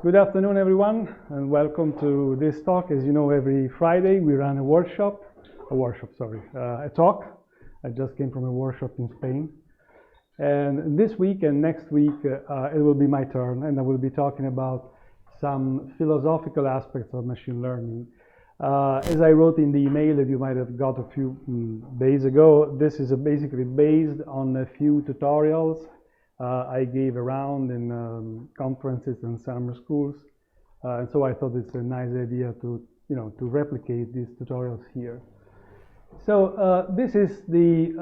Good afternoon, everyone, and welcome to this talk. As you know, every Friday we run a talk. I just came from a workshop in Spain. And this week and next week, it will be my turn, and I will be talking about some philosophical aspects of machine learning. As I wrote in the email that you might have got a few days ago, this is basically based on a few tutorials I gave around in conferences and summer schools, and so I thought it's a nice idea to replicate these tutorials here. So this is the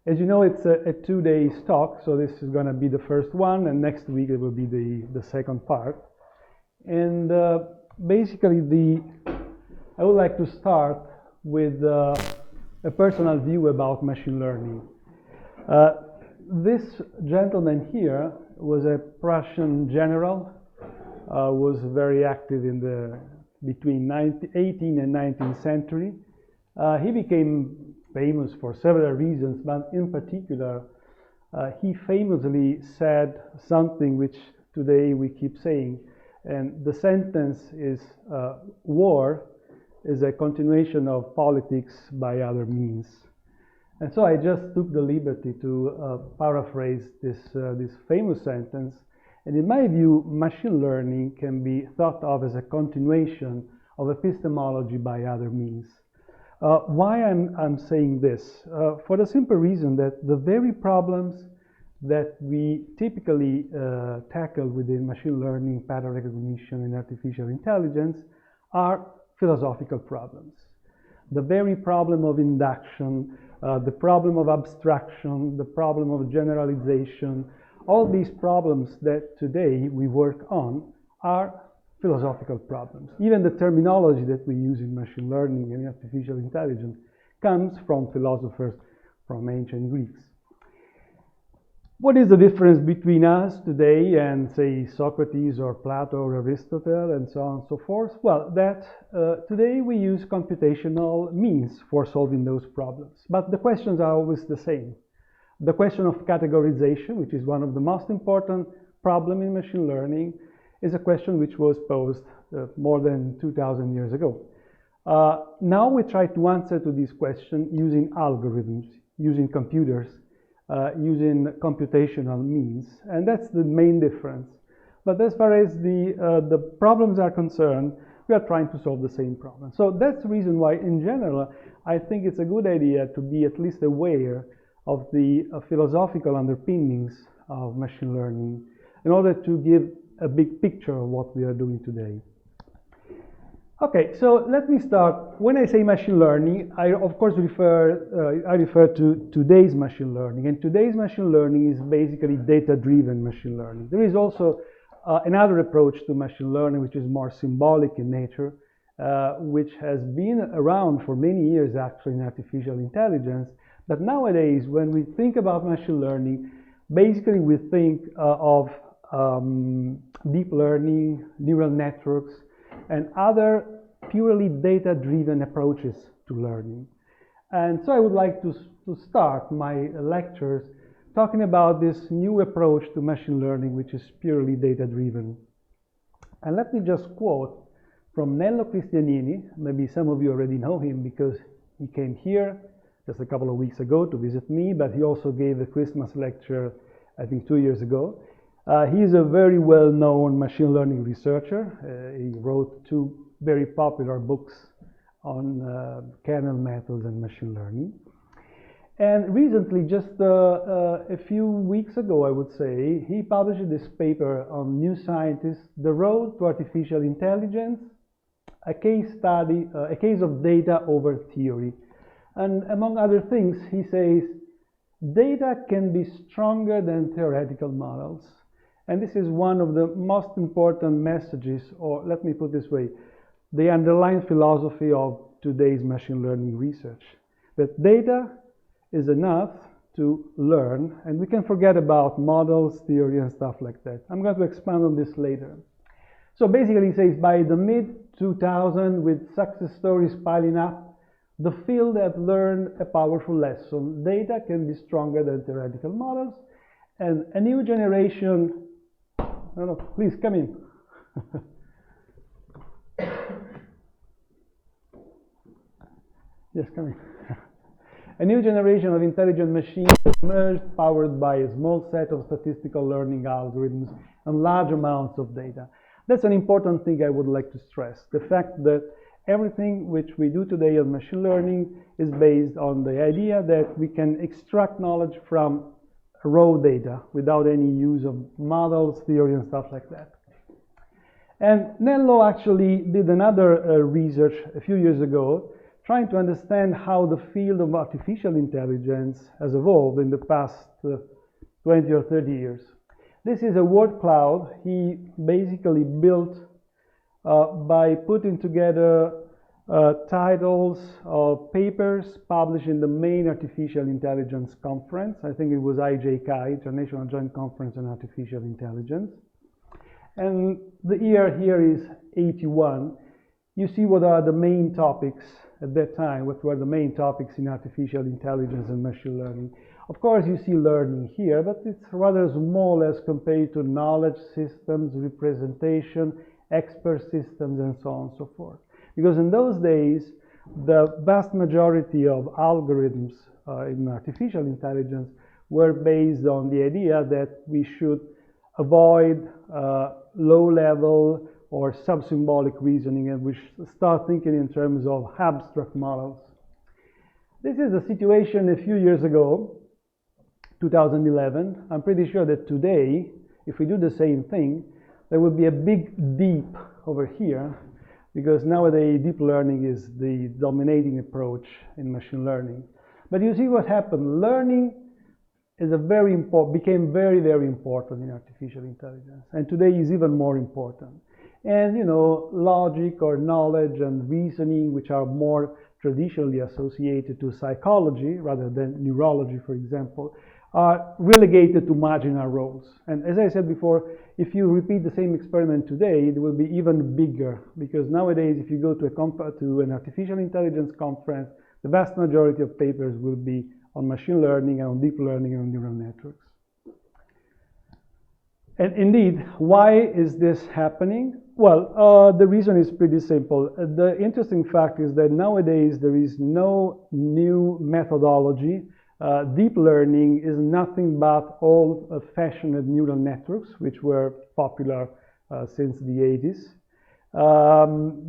as you know, it's a 2-day talk, so this is going to be the first one, and next week it will be the second part. And basically, I would like to start with a personal view about machine learning. This gentleman here was a Prussian general, was very active in between 18th and 19th century. He became famous for several reasons, but in particular, he famously said something which today we keep saying, and the sentence is, war is a continuation of politics by other means. And so I just took the liberty to paraphrase this famous sentence. And in my view, machine learning can be thought of as a continuation of epistemology by other means. Why I'm saying this? For the simple reason that the very problems that we typically tackle within machine learning, pattern recognition, and artificial intelligence are philosophical problems. The very problem of induction, the problem of abstraction, the problem of generalization, all these problems that today we work on are philosophical problems. Even the terminology that we use in machine learning and artificial intelligence comes from philosophers from ancient Greeks. What is the difference between us today and, say, Socrates or Plato or Aristotle and so on and so forth? Well, that today we use computational means for solving those problems. But the questions are always the same. The question of categorization, which is one of the most important problems in machine learning, is a question which was posed more than 2,000 years ago. Now we try to answer to this question using algorithms, using computers, using computational means, and that's the main difference. But as far as the problems are concerned, we are trying to solve the same problem. So that's the reason why, in general, I think it's a good idea to be at least aware of the philosophical underpinnings of machine learning in order to give a big picture of what we are doing today. Okay, so let me start. When I say machine learning, I of course refer to today's machine learning, and today's machine learning is basically data-driven machine learning. There is also another approach to machine learning which is more symbolic in nature, which has been around for many years actually in artificial intelligence. But nowadays, when we think about machine learning, basically we think of deep learning, neural networks, and other purely data-driven approaches to learning. And so I would like to start my lectures talking about this new approach to machine learning, which is purely data-driven. And let me just quote from Nello Cristianini. Maybe some of you already know him because he came here just a couple of weeks ago to visit me, but he also gave a Christmas lecture, I think 2 years ago. He is a very well-known machine learning researcher. He wrote 2 very popular books on kernel methods and machine learning. And recently, just a few weeks ago, I would say, he published this paper on New Scientist, The Road to Artificial Intelligence, a case study, a case of data over theory. And among other things, he says, data can be stronger than theoretical models. And this is one of the most important messages, or let me put it this way, the underlying philosophy of today's machine learning research. That data is enough to learn, and we can forget about models, theory, and stuff like that. I'm going to expand on this later. So basically, he says by the mid-2000s, with success stories piling up, the field have learned a powerful lesson. Data can be stronger than theoretical models, and a new generation no, please come in. Yes, come in. A new generation of intelligent machines emerged, powered by a small set of statistical learning algorithms and large amounts of data. That's an important thing I would like to stress. The fact that everything which we do today on machine learning is based on the idea that we can extract knowledge from raw data without any use of models, theory, and stuff like that. And Nello actually did another research a few years ago, trying to understand how the field of artificial intelligence has evolved in the past 20 or 30 years. This is a word cloud he basically built by putting together titles of papers published in the main artificial intelligence conference. I think it was IJCAI, International Joint Conference on Artificial Intelligence. And the year here is 81. You see what are the main topics at that time, what were the main topics in artificial intelligence and machine learning. Of course, you see learning here, but it's rather small as compared to knowledge systems, representation, expert systems, and so on and so forth. Because in those days, the vast majority of algorithms in artificial intelligence were based on the idea that we should avoid low-level or sub-symbolic reasoning, and we start thinking in terms of abstract models. This is the situation a few years ago, 2011. I'm pretty sure that today, if we do the same thing, there will be a big deep over here, because nowadays deep learning is the dominating approach in machine learning. But you see what happened. Learning is became very, very important in artificial intelligence, and today is even more important. And logic or knowledge and reasoning, which are more traditionally associated to psychology rather than neurology, for example, are relegated to marginal roles. And as I said before, if you repeat the same experiment today, it will be even bigger, because nowadays if you go to an artificial intelligence conference, the vast majority of papers will be on machine learning and on deep learning and on neural networks. And indeed, why is this happening? Well, the reason is pretty simple. The interesting fact is that nowadays there is no new methodology. Deep learning is nothing but old-fashioned neural networks, which were popular since the 80s.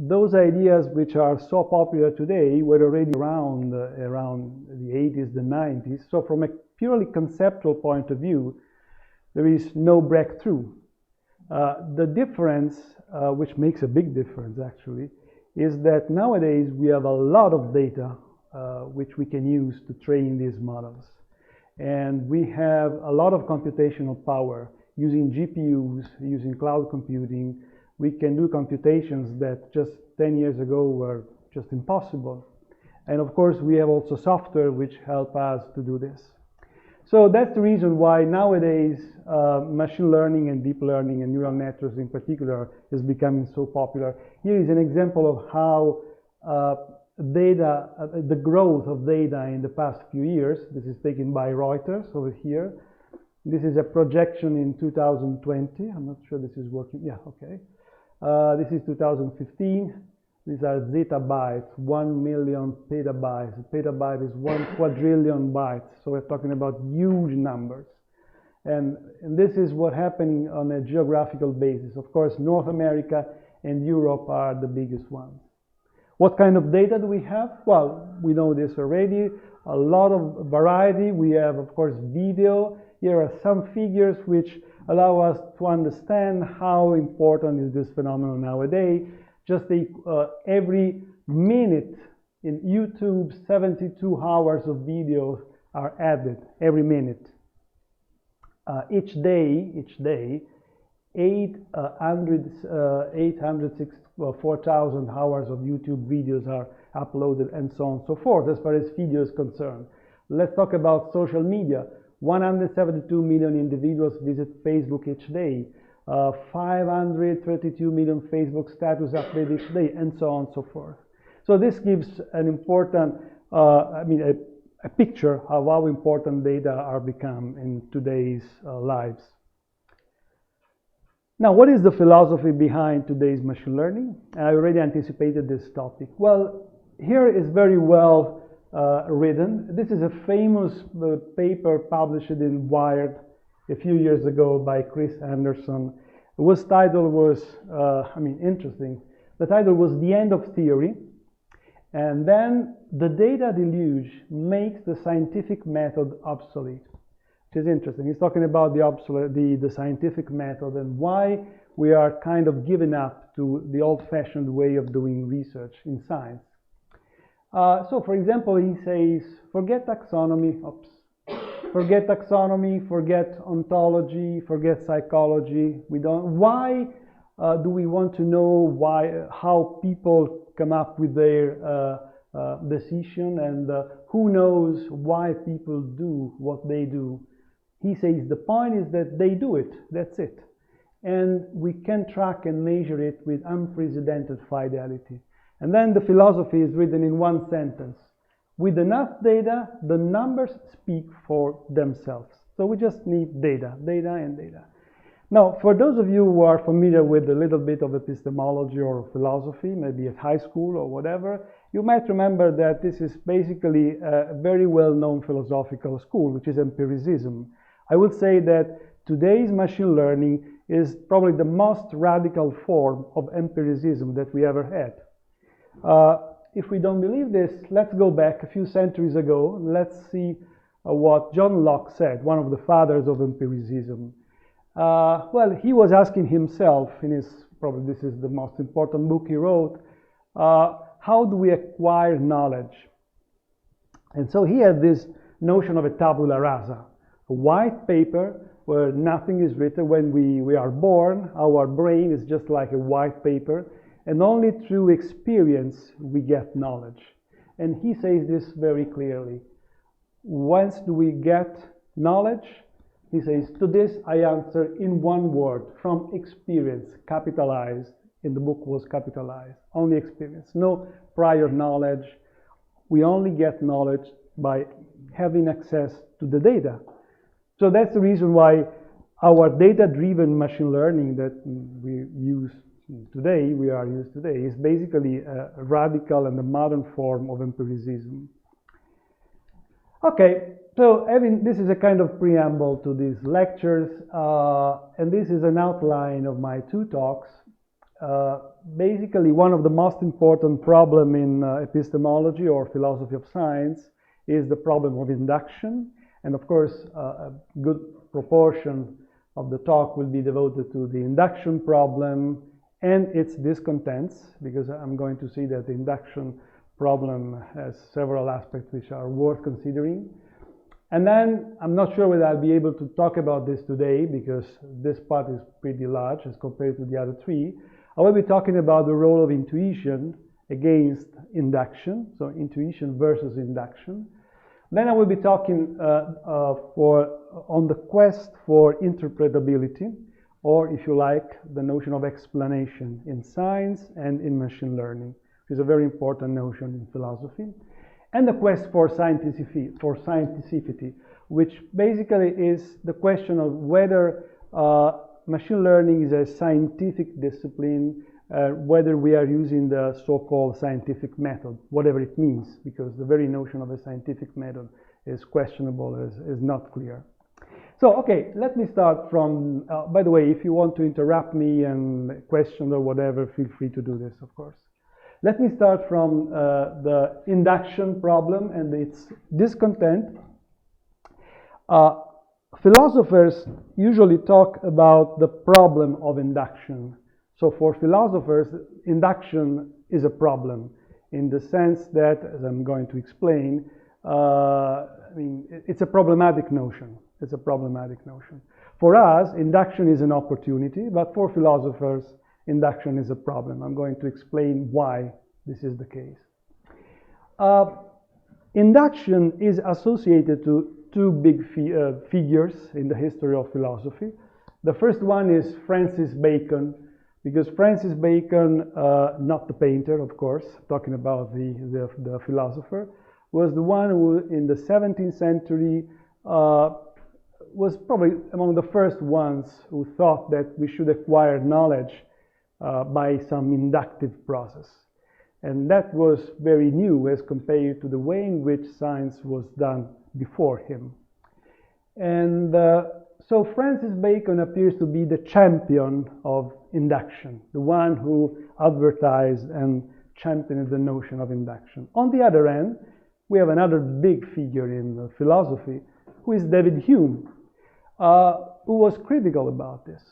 Those ideas which are so popular today were already around the 80s, the 90s. So from a purely conceptual point of view, there is no breakthrough. The difference, which makes a big difference actually, is that nowadays we have a lot of data which we can use to train these models. And we have a lot of computational power using GPUs, using cloud computing. We can do computations that just 10 years ago were just impossible. And of course, we have also software which help us to do this. So that's the reason why nowadays machine learning and deep learning and neural networks in particular is becoming so popular. Here is an example of how the growth of data in the past few years. This is taken by Reuters over here. This is a projection in 2020. I'm not sure this is working. Yeah, okay. This is 2015. These are zettabytes, 1 million petabytes. A petabyte is 1 quadrillion bytes. So we're talking about huge numbers. And this is what happening on a geographical basis. Of course, North America and Europe are the biggest ones. What kind of data do we have? Well, we know this already. A lot of variety. We have, of course, video. Here are some figures which allow us to understand how important is this phenomenon nowadays. Just every minute in YouTube, 72 hours of videos are added every minute. Each day, 4,000 hours of YouTube videos are uploaded, and so on and so forth, as far as video is concerned. Let's talk about social media. 172 million individuals visit Facebook each day. 532 million Facebook status updates each day, and so on and so forth. So this gives an important, a picture of how important data are become in today's lives. Now, what is the philosophy behind today's machine learning? I already anticipated this topic. Well, here is very well written. This is a famous paper published in Wired a few years ago by Chris Anderson. Title was, interesting. The title was The End of Theory. And then the data deluge makes the scientific method obsolete. Which is interesting. He's talking about the scientific method and why we are kind of giving up to the old-fashioned way of doing research in science. So, for example, he says, forget taxonomy, forget ontology, forget psychology. Why do we want to know how people come up with their decision, and who knows why people do what they do? He says the point is that they do it, that's it. And we can track and measure it with unprecedented fidelity. And then the philosophy is written in one sentence. With enough data, the numbers speak for themselves. So we just need data, data and data. Now, for those of you who are familiar with a little bit of epistemology or philosophy, maybe at high school or whatever, you might remember that this is basically a very well-known philosophical school, which is empiricism. I would say that today's machine learning is probably the most radical form of empiricism that we ever had. If we don't believe this, let's go back a few centuries ago. Let's see what John Locke said, one of the fathers of empiricism. Well, he was asking himself in probably this is the most important book he wrote, how do we acquire knowledge? And so he had this notion of a tabula rasa, a white paper where nothing is written. When we are born, our brain is just like a white paper, and only through experience we get knowledge. And he says this very clearly. Whence do we get knowledge? He says, to this I answer in one word, from experience, capitalized. In the book was capitalized, only experience, no prior knowledge. We only get knowledge by having access to the data. So that's the reason why our data-driven machine learning that we are used today, is basically a radical and a modern form of empiricism. Okay, so this is a kind of preamble to these lectures, and this is an outline of my two talks. Basically, one of the most important problems in epistemology or philosophy of science is the problem of induction. And of course, a good proportion of the talk will be devoted to the induction problem and its discontents, because I'm going to see that the induction problem has several aspects which are worth considering. And then I'm not sure whether I'll be able to talk about this today, because this part is pretty large as compared to the other three. I will be talking about the role of intuition against induction, so intuition versus induction. Then I will be talking on the quest for interpretability, or if you like, the notion of explanation in science and in machine learning, which is a very important notion in philosophy, and the quest for scientificity, which basically is the question of whether machine learning is a scientific discipline, whether we are using the so-called scientific method, whatever it means, because the very notion of a scientific method is questionable, is not clear. So, okay, let me start from, by the way, if you want to interrupt me and question or whatever, feel free to do this, of course. Let me start from the induction problem and its discontent. Philosophers usually talk about the problem of induction. So for philosophers, induction is a problem in the sense that, as I'm going to explain, it's a problematic notion. It's a problematic notion. For us, induction is an opportunity, but for philosophers, induction is a problem. I'm going to explain why this is the case. Induction is associated to two big figures in the history of philosophy. The first one is Francis Bacon, because Francis Bacon, not the painter, of course, talking about the philosopher, was the one who in the 17th century was probably among the first ones who thought that we should acquire knowledge by some inductive process. And that was very new as compared to the way in which science was done before him. And so Francis Bacon appears to be the champion of induction, the one who advertised and championed the notion of induction. On the other hand, we have another big figure in philosophy, who is David Hume, who was critical about this.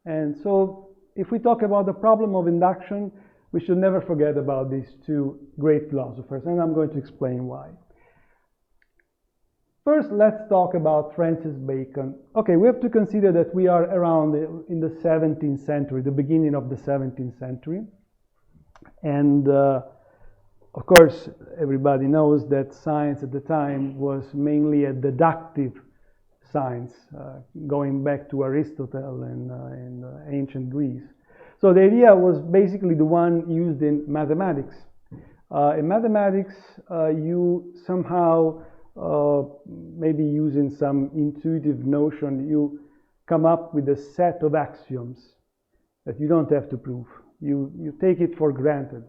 And so if we talk about the problem of induction, we should never forget about these two great philosophers, and I'm going to explain why. First, let's talk about Francis Bacon. Okay, we have to consider that we are around in the 17th century, the beginning of the 17th century. And of course, everybody knows that science at the time was mainly a deductive science, going back to Aristotle and ancient Greece. So the idea was basically the one used in mathematics. In mathematics, you somehow, maybe using some intuitive notion, you come up with a set of axioms that you don't have to prove. You take it for granted.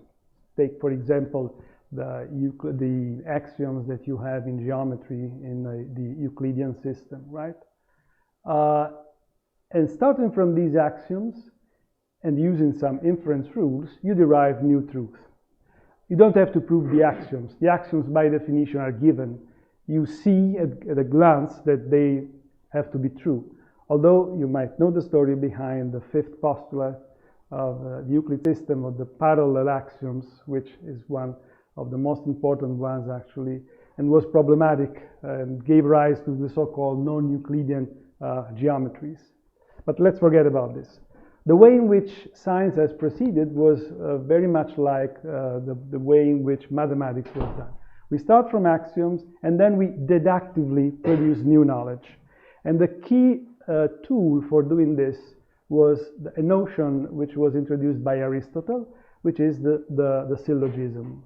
Take, for example, the axioms that you have in geometry in the Euclidean system, right? And starting from these axioms and using some inference rules, you derive new truth. You don't have to prove the axioms. The axioms, by definition, are given. You see at a glance that they have to be true. Although you might know the story behind the fifth postulate of the Euclid system of the parallel axioms, which is one of the most important ones actually, and was problematic and gave rise to the so-called non-Euclidean geometries. But let's forget about this. The way in which science has proceeded was very much like the way in which mathematics was done. We start from axioms and then we deductively produce new knowledge. And the key tool for doing this was a notion which was introduced by Aristotle, which is the syllogism.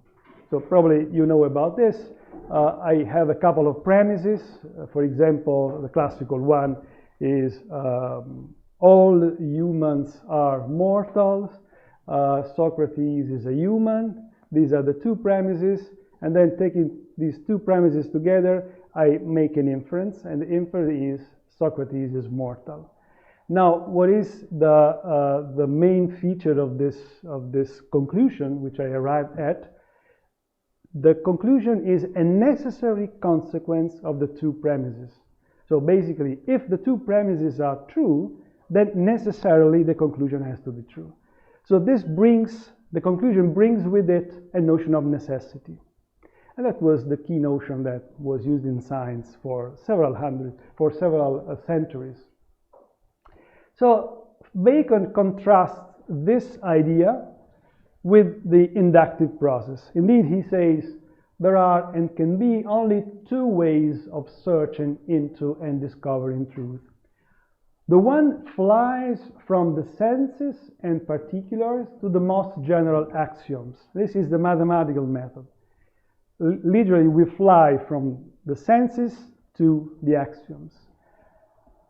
So probably you know about this. I have a couple of premises. For example, the classical one is all humans are mortals. Socrates is a human. These are the two premises. And then taking these two premises together, I make an inference. And the inference is Socrates is mortal. Now, what is the main feature of this conclusion, which I arrived at? The conclusion is a necessary consequence of the two premises. So basically, if the two premises are true, then necessarily the conclusion has to be true. So the conclusion brings with it a notion of necessity. And that was the key notion that was used in science for several centuries. So Bacon contrasts this idea with the inductive process. Indeed, he says there are and can be only two ways of searching into and discovering truth. The one flies from the senses and particulars to the most general axioms. This is the mathematical method. Literally, we fly from the senses to the axioms.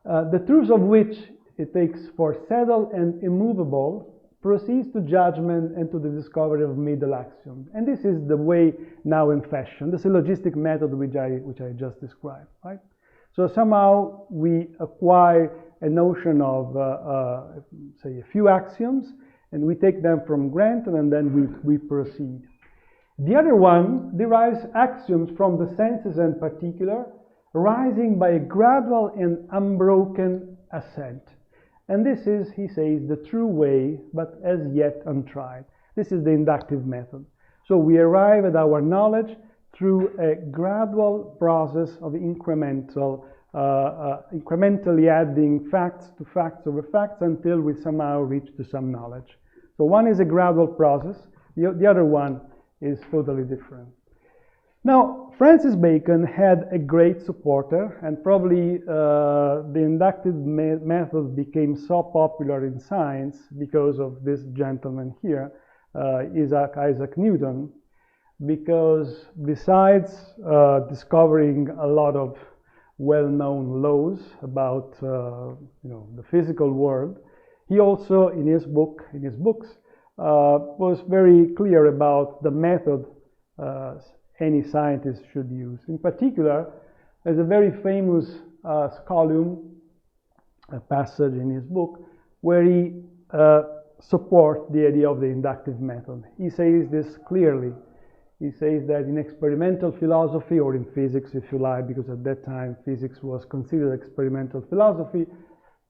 The truth of which it takes for settled and immovable proceeds to judgment and to the discovery of middle axioms. And this is the way now in fashion, the syllogistic method which I just described, right? So somehow we acquire a notion of, say, a few axioms, and we take them from granted, and then we proceed. The other one derives axioms from the senses and particular, rising by a gradual and unbroken ascent. And this is, he says, the true way, but as yet untried. This is the inductive method. So we arrive at our knowledge through a gradual process of incrementally adding facts to facts over facts until we somehow reach to some knowledge. So one is a gradual process, the other one is totally different. Now, Francis Bacon had a great supporter, and probably the inductive method became so popular in science because of this gentleman here, Isaac Newton, because besides discovering a lot of well-known laws about the physical world. He also, in his books, was very clear about the method any scientist should use. In particular, there's a very famous column, a passage in his book, where he supports the idea of the inductive method. He says this clearly. He says that in experimental philosophy, or in physics if you like, because at that time physics was considered experimental philosophy,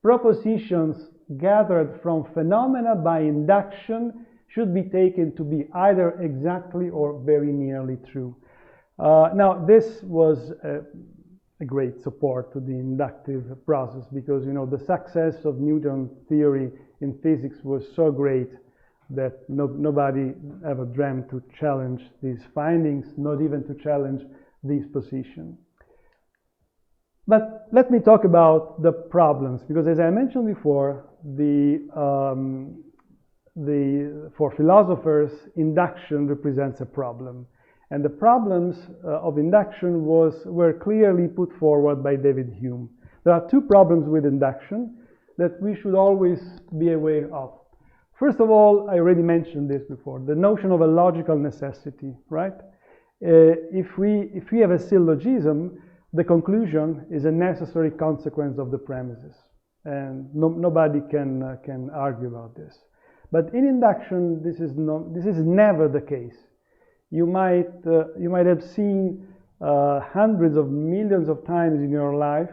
propositions gathered from phenomena by induction should be taken to be either exactly or very nearly true. Now, this was a great support to the inductive process, because the success of Newton's theory in physics was so great that nobody ever dreamt to challenge these findings, not even to challenge this position. But let me talk about the problems, because as I mentioned before, for philosophers, induction represents a problem. And the problems of induction were clearly put forward by David Hume. There are two problems with induction that we should always be aware of. First of all, I already mentioned this before, the notion of a logical necessity, right? If we have a syllogism, the conclusion is a necessary consequence of the premises, and nobody can argue about this. But in induction, this is never the case. You might have seen hundreds of millions of times in your life,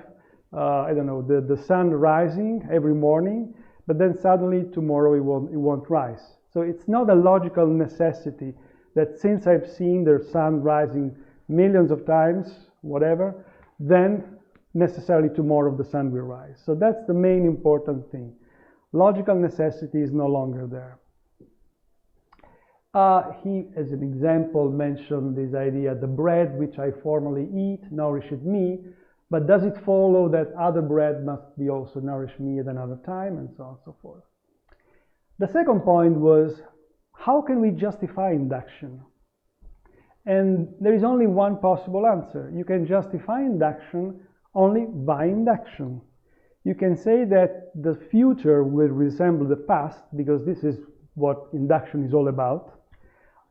I don't know, the sun rising every morning, but then suddenly tomorrow it won't rise. So it's not a logical necessity that since I've seen the sun rising millions of times, whatever, then necessarily tomorrow the sun will rise. So that's the main important thing. Logical necessity is no longer there. He, as an example, mentioned this idea, the bread which I formerly eat nourished me, but does it follow that other bread must be also nourish me at another time, and so on and so forth. The second point was, how can we justify induction? And there is only one possible answer. You can justify induction only by induction. You can say that the future will resemble the past, because this is what induction is all about,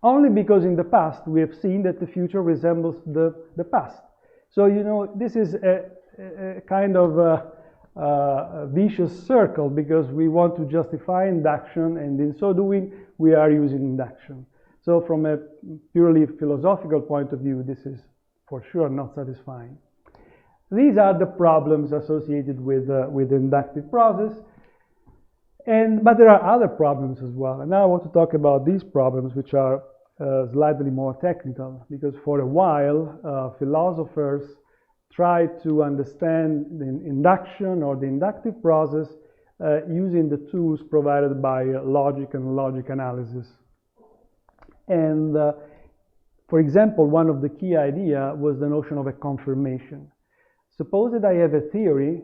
only because in the past we have seen that the future resembles the past. So, this is a kind of a vicious circle, because we want to justify induction, and in so doing, we are using induction. So from a purely philosophical point of view, this is for sure not satisfying. These are the problems associated with the inductive process. But there are other problems as well. And now I want to talk about these problems, which are slightly more technical, because for a while, philosophers tried to understand the induction or the inductive process using the tools provided by logic and logic analysis. And for example, one of the key ideas was the notion of a confirmation. Suppose that I have a theory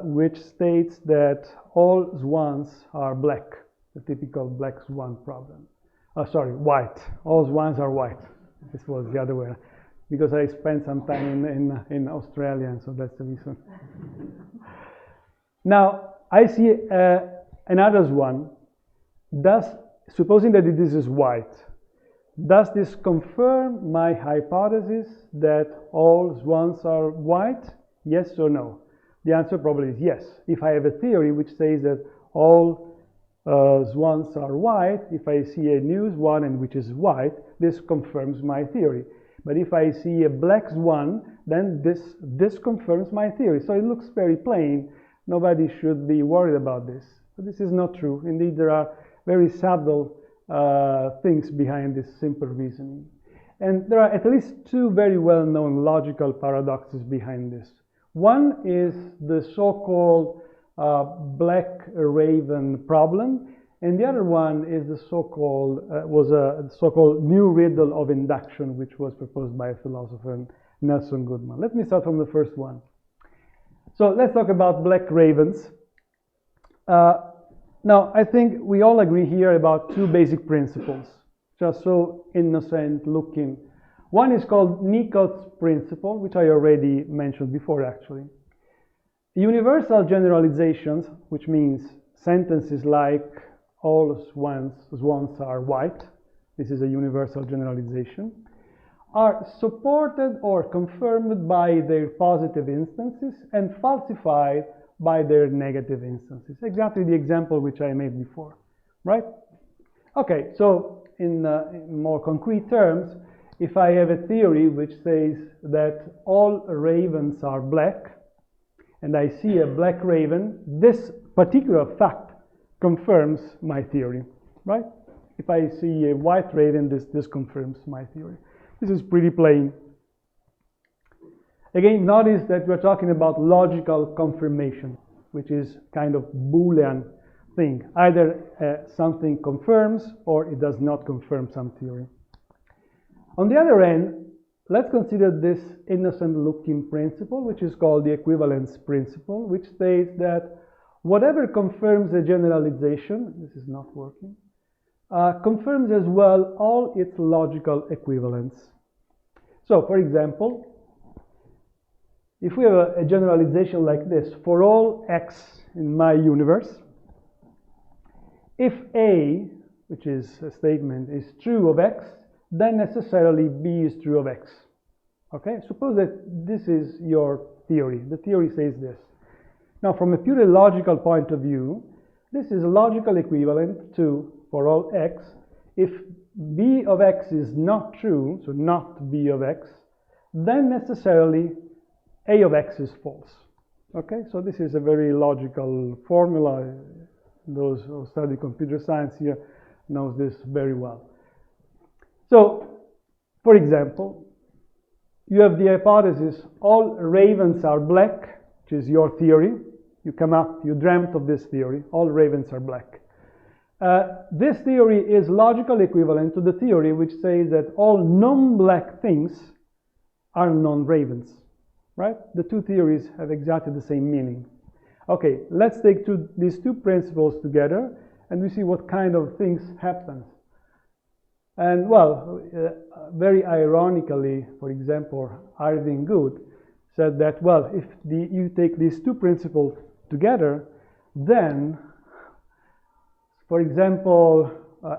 which states that all swans are black, the typical black swan problem. White. All swans are white. This was the other way, because I spent some time in Australia, and so that's the reason. Now, I see another swan. Supposing that this is white, does this confirm my hypothesis that all swans are white? Yes or no? The answer probably is yes. If I have a theory which says that all swans are white, if I see a new swan and which is white, this confirms my theory. But if I see a black swan, then this confirms my theory. So it looks very plain. Nobody should be worried about this. But this is not true. Indeed, there are very subtle things behind this simple reasoning. And there are at least two very well-known logical paradoxes behind this. One is the so-called black raven problem, and the other one is the so-called new riddle of induction, which was proposed by a philosopher, Nelson Goodman. Let me start from the first one. So let's talk about black ravens. Now, I think we all agree here about two basic principles, just so innocent looking. One is called Nicot's principle, which I already mentioned before actually. Universal generalizations, which means sentences like all swans are white, this is a universal generalization, are supported or confirmed by their positive instances and falsified by their negative instances. Exactly the example which I made before, right? Okay, so in more concrete terms, if I have a theory which says that all ravens are black, and I see a black raven, this particular fact confirms my theory, right? If I see a white raven, this confirms my theory. This is pretty plain. Again, notice that we're talking about logical confirmation, which is kind of Boolean thing. Either something confirms or it does not confirm some theory. On the other hand, let's consider this innocent-looking principle, which is called the equivalence principle, which states that whatever confirms a generalization, this is not working, confirms as well all its logical equivalents. So, for example, if we have a generalization like this, for all x in my universe, if A, which is a statement, is true of x, then necessarily B is true of x. Okay, suppose that this is your theory. The theory says this. Now, from a purely logical point of view, this is a logical equivalent to, for all x, if B of x is not true, so not B of x, then necessarily A of x is false. Okay, so this is a very logical formula. Those who study computer science here knows this very well. So, for example, you have the hypothesis all ravens are black, which is your theory. You come up, you dreamt of this theory, all ravens are black. This theory is logical equivalent to the theory which says that all non-black things are non-ravens, right? The two theories have exactly the same meaning. Okay, let's take these two principles together and we see what kind of things happen. And well, very ironically, for example, Irving Good said that, well, if you take these two principles together, then, for example,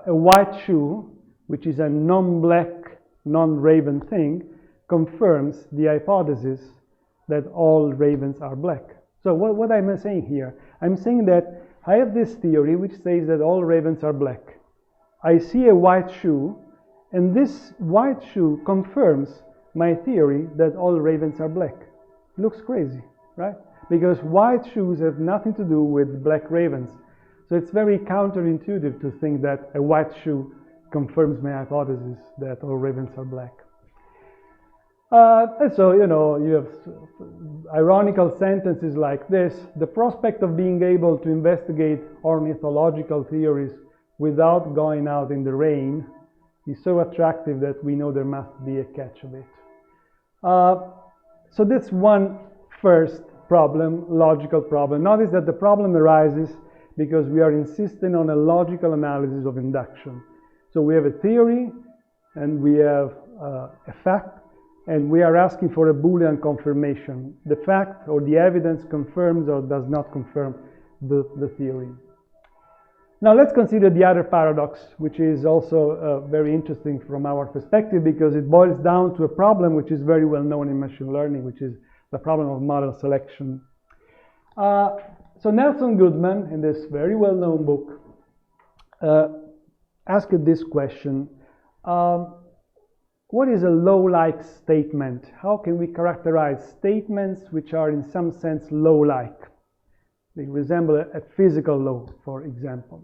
a white shoe, which is a non-black, non-raven thing, confirms the hypothesis that all ravens are black. So what am I saying here? I'm saying that I have this theory which says that all ravens are black. I see a white shoe, and this white shoe confirms my theory that all ravens are black. Looks crazy, right? Because white shoes have nothing to do with black ravens. So it's very counterintuitive to think that a white shoe confirms my hypothesis that all ravens are black. And so, you know, you have ironical sentences like this. The prospect of being able to investigate ornithological theories without going out in the rain is so attractive that we know there must be a catch of it. So that's one first problem, logical problem. Notice that the problem arises because we are insisting on a logical analysis of induction. So we have a theory and we have a fact, and we are asking for a Boolean confirmation. The fact or the evidence confirms or does not confirm the theory. Now let's consider the other paradox, which is also very interesting from our perspective because it boils down to a problem which is very well known in machine learning, which is the problem of model selection. So Nelson Goodman, in this very well-known book, asked this question. What is a law-like statement? How can we characterize statements which are in some sense law-like? They resemble a physical law, for example.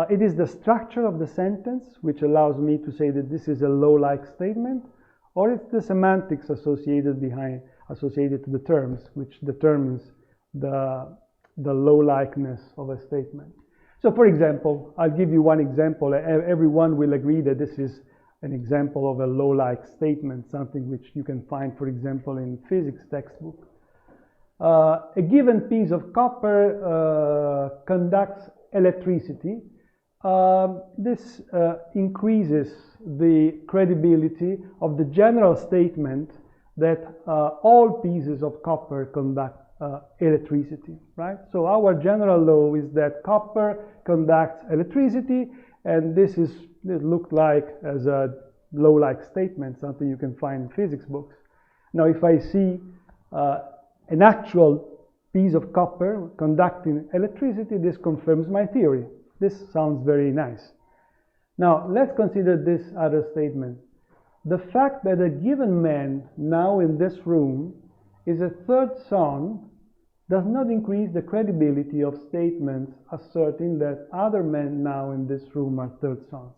It is the structure of the sentence which allows me to say that this is a law-like statement, or it's the semantics associated to the terms, which determines the law-likeness of a statement. So, for example, I'll give you one example. Everyone will agree that this is an example of a law-like statement, something which you can find, for example, in physics textbook. A given piece of copper conducts electricity this increases the credibility of the general statement that all pieces of copper conduct electricity, right? So our general law is that copper conducts electricity, and this looked like as a law-like statement, something you can find in physics books. Now, if I see an actual piece of copper conducting electricity, this confirms my theory. This sounds very nice. Now, let's consider this other statement. The fact that a given man now in this room is a third son does not increase the credibility of statements asserting that other men now in this room are third sons.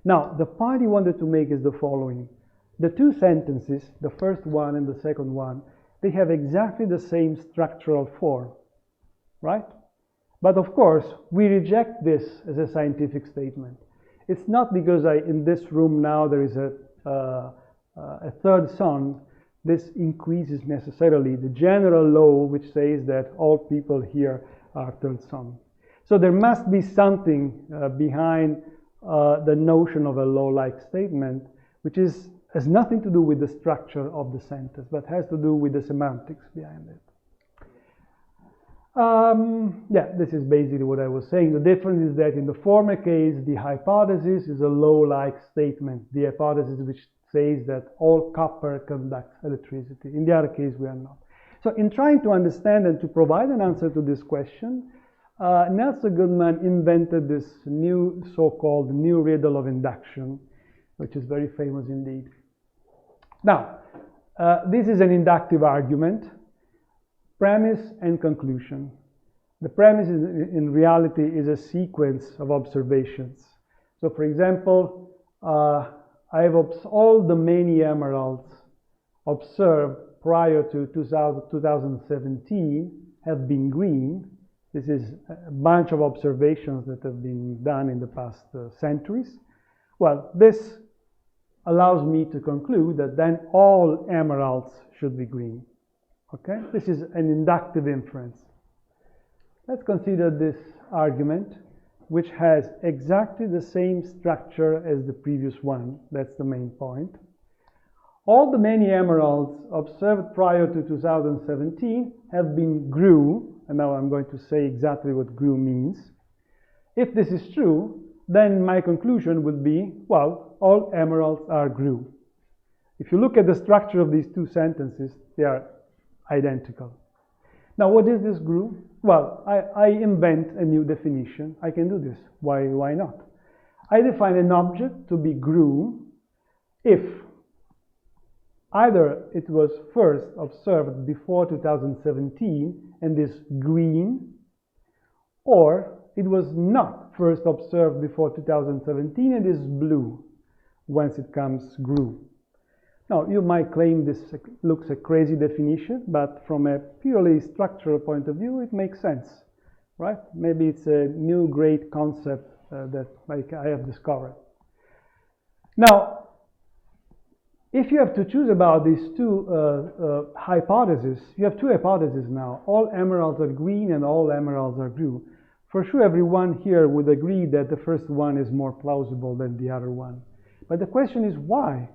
Now, the point he wanted to make is the following. The two sentences, the first one and the second one, they have exactly the same structural form, right? But of course, we reject this as a scientific statement. It's not because in this room now there is a third son, this increases necessarily the general law which says that all people here are third son. So there must be something behind the notion of a law-like statement, which has nothing to do with the structure of the sentence, but has to do with the semantics behind it. Yeah, this is basically what I was saying. The difference is that in the former case, the hypothesis is a law-like statement, the hypothesis which says that all copper conducts electricity. In the other case, we are not. So in trying to understand and to provide an answer to this question, Nelson Goodman invented this new so-called new riddle of induction, which is very famous indeed. Now, this is an inductive argument. Premise and conclusion. The premise in reality is a sequence of observations. So for example, all the many emeralds observed prior to 2017 have been green. This is a bunch of observations that have been done in the past centuries. Well, this allows me to conclude that then all emeralds should be green. Okay, this is an inductive inference. Let's consider this argument, which has exactly the same structure as the previous one. That's the main point. All the many emeralds observed prior to 2017 have been grew, and now I'm going to say exactly what grew means. If this is true, then my conclusion would be, well, all emeralds are grew. If you look at the structure of these two sentences, they are identical. Now, what is this grew? Well, I invent a new definition. I can do this. Why not? I define an object to be grew if either it was first observed before 2017 and is green, or it was not first observed before 2017 and is blue, whence it comes grew. Now, you might claim this looks a crazy definition, but from a purely structural point of view, it makes sense, right? Maybe it's a new great concept that I have discovered. Now, if you have to choose about these two hypotheses, you have two hypotheses now. All emeralds are green and all emeralds are blue. For sure, everyone here would agree that the first one is more plausible than the other one. But the question is why?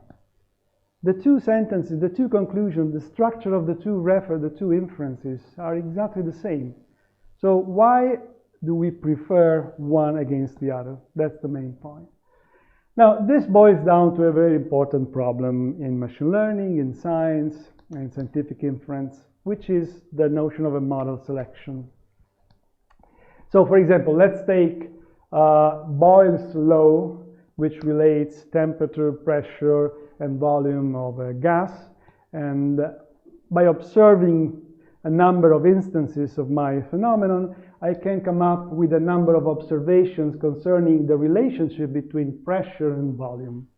The two sentences, the two conclusions, the structure of the two inferences are exactly the same. So why do we prefer one against the other? That's the main point. Now, this boils down to a very important problem in machine learning, in science, and scientific inference, which is the notion of a model selection. So, for example, let's take Boyle's law, which relates temperature, pressure, and volume of a gas, and by observing a number of instances of my phenomenon, I can come up with a number of observations concerning the relationship between pressure and volume.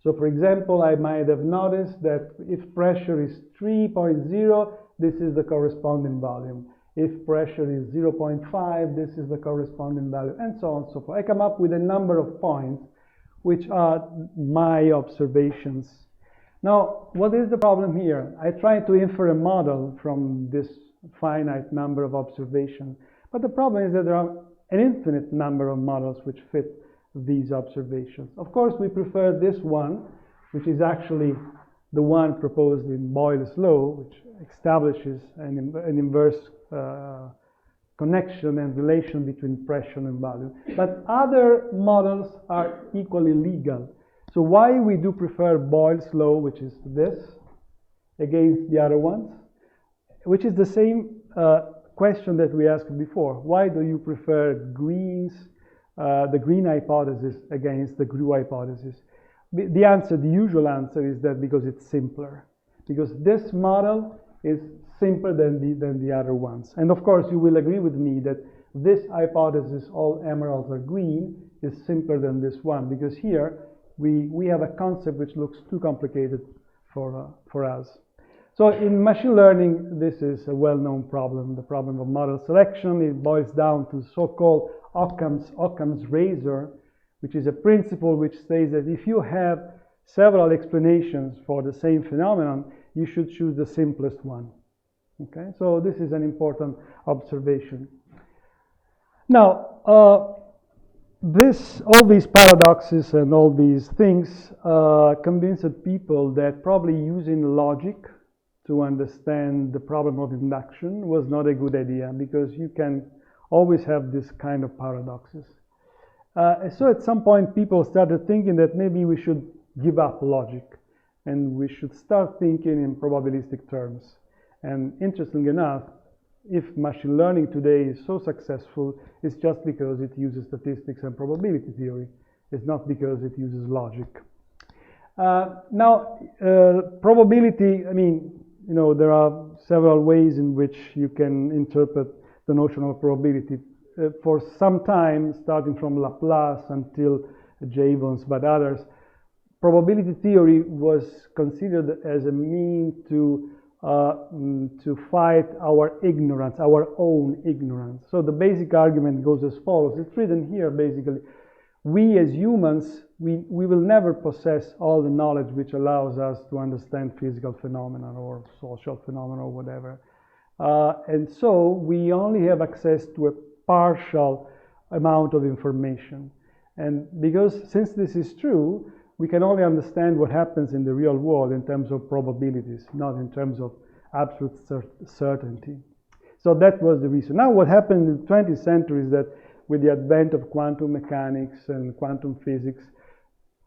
So for example, I might have noticed that if pressure is 3.0, this is the corresponding volume. If pressure is 0.5, this is the corresponding value, and so on and so forth. I come up with a number of points which are my observations. Now, what is the problem here? I try to infer a model from this finite number of observations, but the problem is that there are an infinite number of models which fit these observations. Of course, we prefer this one, which is actually the one proposed in Boyle's law, which establishes an inverse connection and relation between pressure and value. But other models are equally legal. So why we do prefer Boyle's law, which is this, against the other ones, which is the same question that we asked before. Why do you prefer the Green hypothesis against the Grew hypothesis? The answer, the usual answer, is that because it's simpler. Because this model is simpler than the other ones. And of course, you will agree with me that this hypothesis, all emeralds are green, is simpler than this one, because here we have a concept which looks too complicated for us. So in machine learning, this is a well-known problem, the problem of model selection. It boils down to so-called Occam's razor, which is a principle which says that if you have several explanations for the same phenomenon, you should choose the simplest one. Okay, so this is an important observation. Now, all these paradoxes and all these things convinced people that probably using logic to understand the problem of induction was not a good idea, because you can always have this kind of paradoxes. So at some point, people started thinking that maybe we should give up logic and we should start thinking in probabilistic terms. And interestingly enough, if machine learning today is so successful, it's just because it uses statistics and probability theory. It's not because it uses logic. Now, probability, I mean, you know, there are several ways in which you can interpret the notion of probability. For some time, starting from Laplace until Jevons, but others, probability theory was considered as a means to fight our ignorance, our own ignorance. So the basic argument goes as follows. It's written here, basically. We as humans, we will never possess all the knowledge which allows us to understand physical phenomena or social phenomena or whatever. And so we only have access to a partial amount of information. And because since this is true, we can only understand what happens in the real world in terms of probabilities, not in terms of absolute certainty. So that was the reason. Now what happened in the 20th century is that with the advent of quantum mechanics and quantum physics,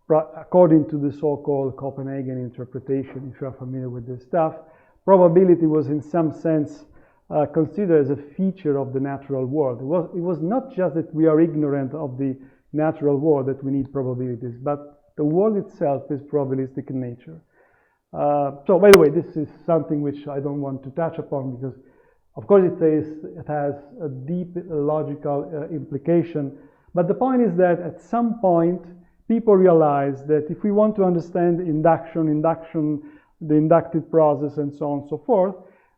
according to the so-called Copenhagen interpretation, if you are familiar with this stuff, probability was in some sense considered as a feature of the natural world. It was not just that we are ignorant of the natural world that we need probabilities, but the world itself is probabilistic in nature. So, by the way, this is something which I don't want to touch upon because, of course, it has a deep logical implication. But the point is that at some point, people realize that if we want to understand induction, the inductive process, and so on and so forth,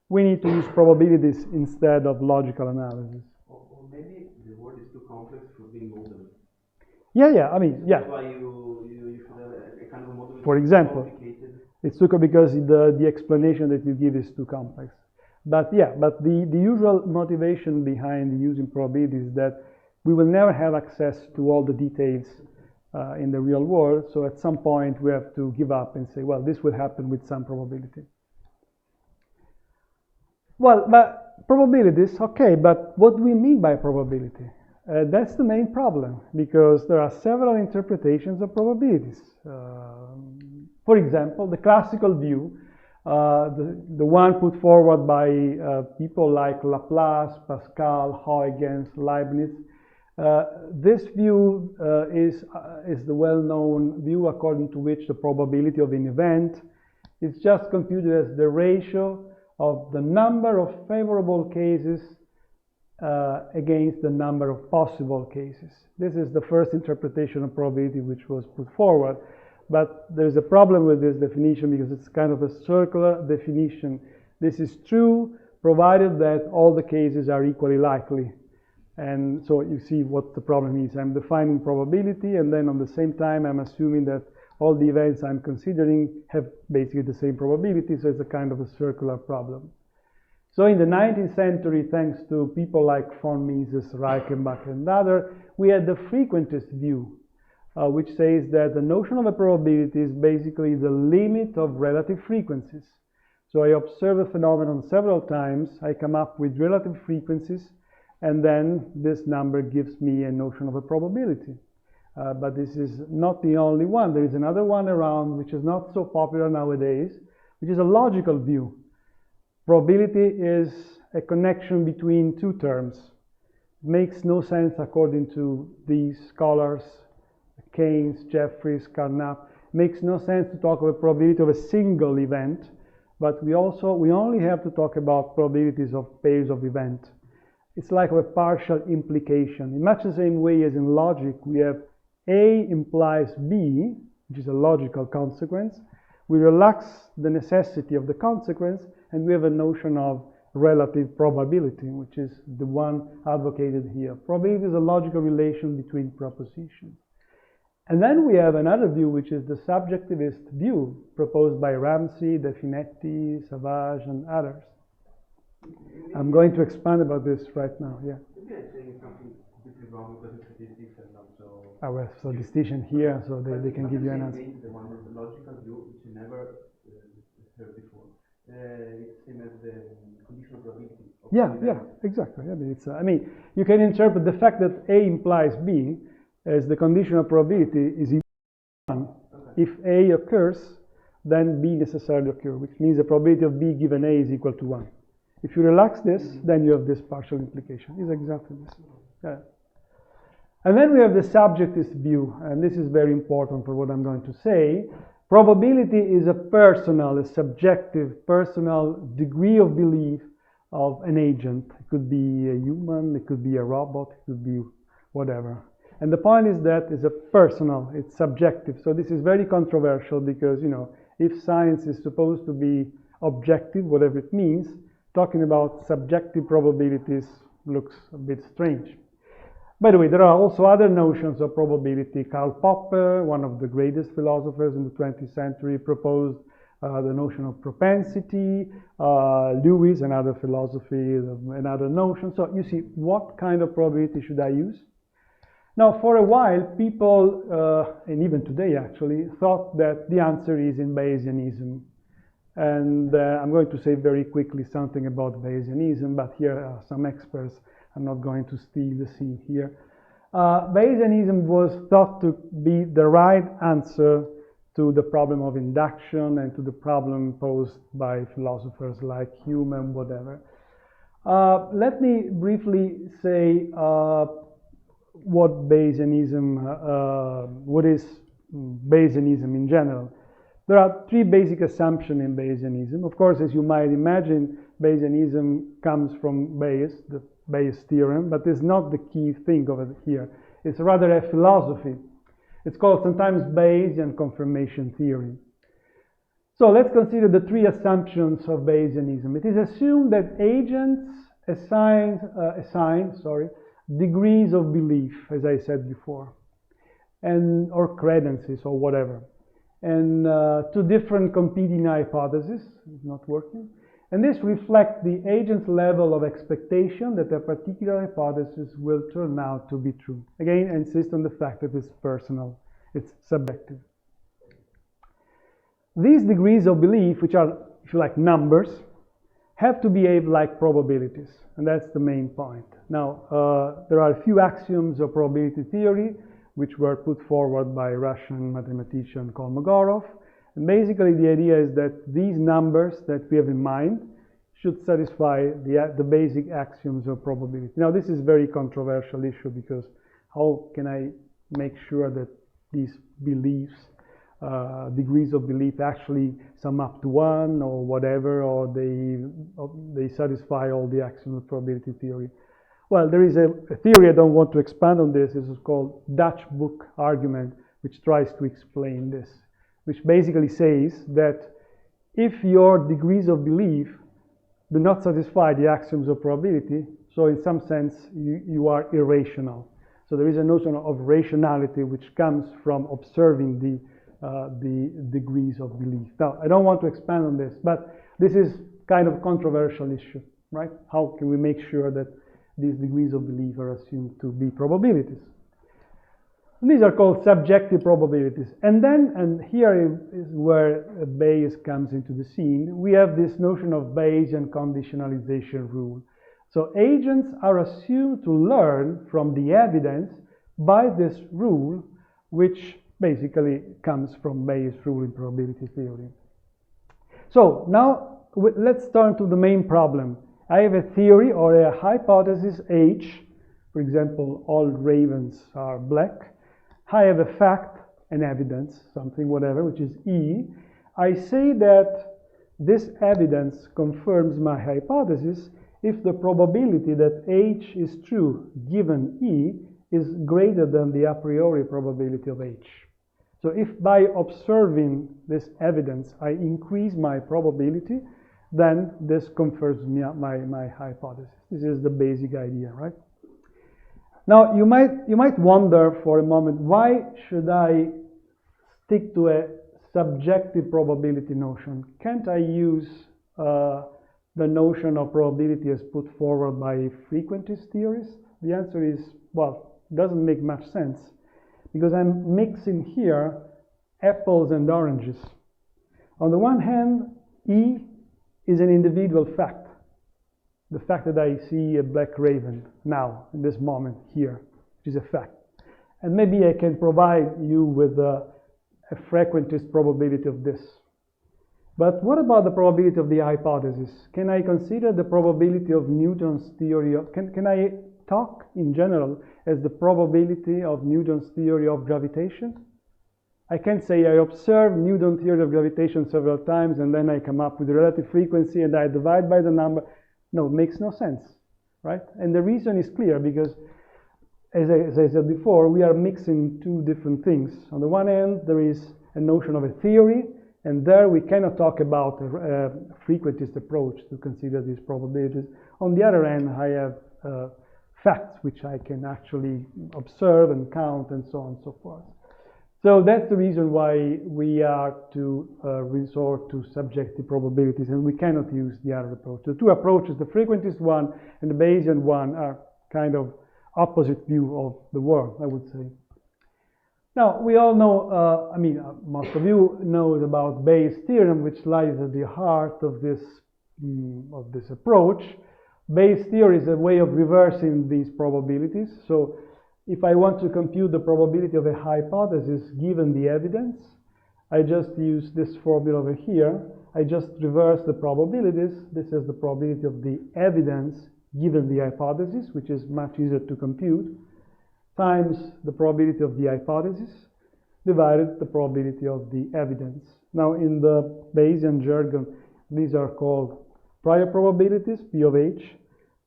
we need to use probabilities instead of logical analysis. Or maybe the world is too complex for being modeled. Yeah, I mean, yeah. That's why you should have a kind of a model. For example, it's too because the explanation that you give is too complex. But yeah, but the usual motivation behind using probabilities is that we will never have access to all the details in the real world. So at some point we have to give up and say, well, this will happen with some probability. Well, but probabilities, okay, but what do we mean by probability? That's the main problem, because there are several interpretations of probabilities. For example, the classical view, the one put forward by people like Laplace, Pascal, Huygens, Leibniz. This view is the well-known view according to which the probability of an event is just computed as the ratio of the number of favorable cases against the number of possible cases. This is the first interpretation of probability which was put forward. But there's a problem with this definition because it's kind of a circular definition. This is true provided that all the cases are equally likely. And so you see what the problem is. I'm defining probability, and then on the same time I'm assuming that all the events I'm considering have basically the same probability, so it's a kind of a circular problem. So in the 19th century, thanks to people like von Mises, Reichenbach, and others, we had the frequentist view, which says that the notion of a probability is basically the limit of relative frequencies. So I observe a phenomenon several times, I come up with relative frequencies, and then this number gives me a notion of a probability. But this is not the only one. There is another one around which is not so popular nowadays, which is a logical view. Probability is a connection between two terms. It makes no sense according to these scholars, Keynes, Jeffries, Carnap. It makes no sense to talk about probability of a single event, but we only have to talk about probabilities of pairs of events. It's like a partial implication. In much the same way as in logic, we have A implies B, which is a logical consequence. We relax the necessity of the consequence, and we have a notion of relative probability, which is the one advocated here. Probability is a logical relation between propositions. And then we have another view, which is the subjectivist view, proposed by Ramsey, De Finetti, Savage, and others. I'm going to expand about this right now, yeah. Maybe I'm saying something completely wrong because it's statistics and not so... I have statistician here, so they can give you an answer. The one with the logical view, which you never heard before. It's same as the conditional probability. Yeah, exactly. I mean, you can interpret the fact that A implies B as the conditional probability is equal to 1. Okay. If A occurs, then B necessarily occurs, which means the probability of B given A is equal to 1. If you relax this, then you have this partial implication. It's exactly this. Yeah. And then we have the subjectivist view, and this is very important for what I'm going to say. Probability is a subjective, personal degree of belief of an agent. It could be a human, it could be a robot, it could be whatever. And the point is that it's it's subjective. So this is very controversial because, you know, if science is supposed to be objective, whatever it means, talking about subjective probabilities looks a bit strange. By the way, there are also other notions of probability. Karl Popper, one of the greatest philosophers in the 20th century, proposed the notion of propensity. Lewis, another philosophy, another notion. So you see, what kind of probability should I use? Now, for a while, people, and even today actually, thought that the answer is in Bayesianism. And I'm going to say very quickly something about Bayesianism, but here are some experts. I'm not going to steal the scene here. Bayesianism was thought to be the right answer to the problem of induction and to the problem posed by philosophers like Hume and whatever. Let me briefly say what is Bayesianism in general. There are three basic assumptions in Bayesianism. Of course, as you might imagine, Bayesianism comes from Bayes, the Bayes theorem, but it's not the key thing of it here. It's rather a philosophy. It's called sometimes Bayesian confirmation theory. So let's consider the three assumptions of Bayesianism. It is assumed that agents assign degrees of belief, as I said before, or credences or whatever. And two different competing hypotheses, not working. And this reflects the agent's level of expectation that a particular hypothesis will turn out to be true. Again, I insist on the fact that it's personal, it's subjective. These degrees of belief, which are, if you like, numbers, have to behave like probabilities, and that's the main point. Now, there are a few axioms of probability theory which were put forward by a Russian mathematician called Kolmogorov. And basically the idea is that these numbers that we have in mind should satisfy the basic axioms of probability. Now this is a very controversial issue because how can I make sure that these beliefs, degrees of belief actually sum up to 1 or whatever, or they satisfy all the axioms of probability theory? Well, there is a theory, I don't want to expand on this, this is called Dutch book argument, which tries to explain this, which basically says that if your degrees of belief do not satisfy the axioms of probability, so in some sense you are irrational. So there is a notion of rationality which comes from observing the degrees of belief. Now, I don't want to expand on this, but this is kind of a controversial issue. right? How can we make sure that these degrees of belief are assumed to be probabilities? And these are called subjective probabilities. And then, and here is where Bayes comes into the scene, we have this notion of Bayesian conditionalization rule. So agents are assumed to learn from the evidence by this rule, which basically comes from Bayes' rule in probability theory. So now let's turn to the main problem. I have a theory or a hypothesis H, for example, all ravens are black. I have a fact, an evidence, something, whatever, which is E. I say that this evidence confirms my hypothesis if the probability that H is true given E is greater than the a priori probability of H. So if by observing this evidence I increase my probability, then this confirms my hypothesis. This is the basic idea, right? Now you might wonder for a moment, why should I stick to a subjective probability notion? Can't I use the notion of probability as put forward by frequentist theorists? The answer is, well, it doesn't make much sense, because I'm mixing here apples and oranges. On the one hand, E is an individual fact. The fact that I see a black raven now, in this moment here, which is a fact. And maybe I can provide you with a frequentist probability of this. But what about the probability of the hypothesis? Can I consider the probability of Newton's theory of, can I talk in general as the probability of Newton's theory of gravitation? I can't say I observe Newton's theory of gravitation several times and then I come up with a relative frequency and I divide by the number. No, it makes no sense, right? And the reason is clear, because as I said before, we are mixing two different things. On the one hand, there is a notion of a theory, and there we cannot talk about a frequentist approach to consider these probabilities. On the other hand, I have facts which I can actually observe and count and so on and so forth. So that's the reason why we are to resort to subjective probabilities, and we cannot use the other approach. The two approaches, the frequentist one and the Bayesian one, are kind of opposite view of the world, I would say. Now, we all know, most of you know about Bayes' theorem, which lies at the heart of this approach. Bayes' theory is a way of reversing these probabilities. So if I want to compute the probability of a hypothesis given the evidence, I just use this formula over here. I just reverse the probabilities. This is the probability of the evidence given the hypothesis, which is much easier to compute, times the probability of the hypothesis, divided the probability of the evidence. Now, in the Bayesian jargon, these are called prior probabilities, P of H.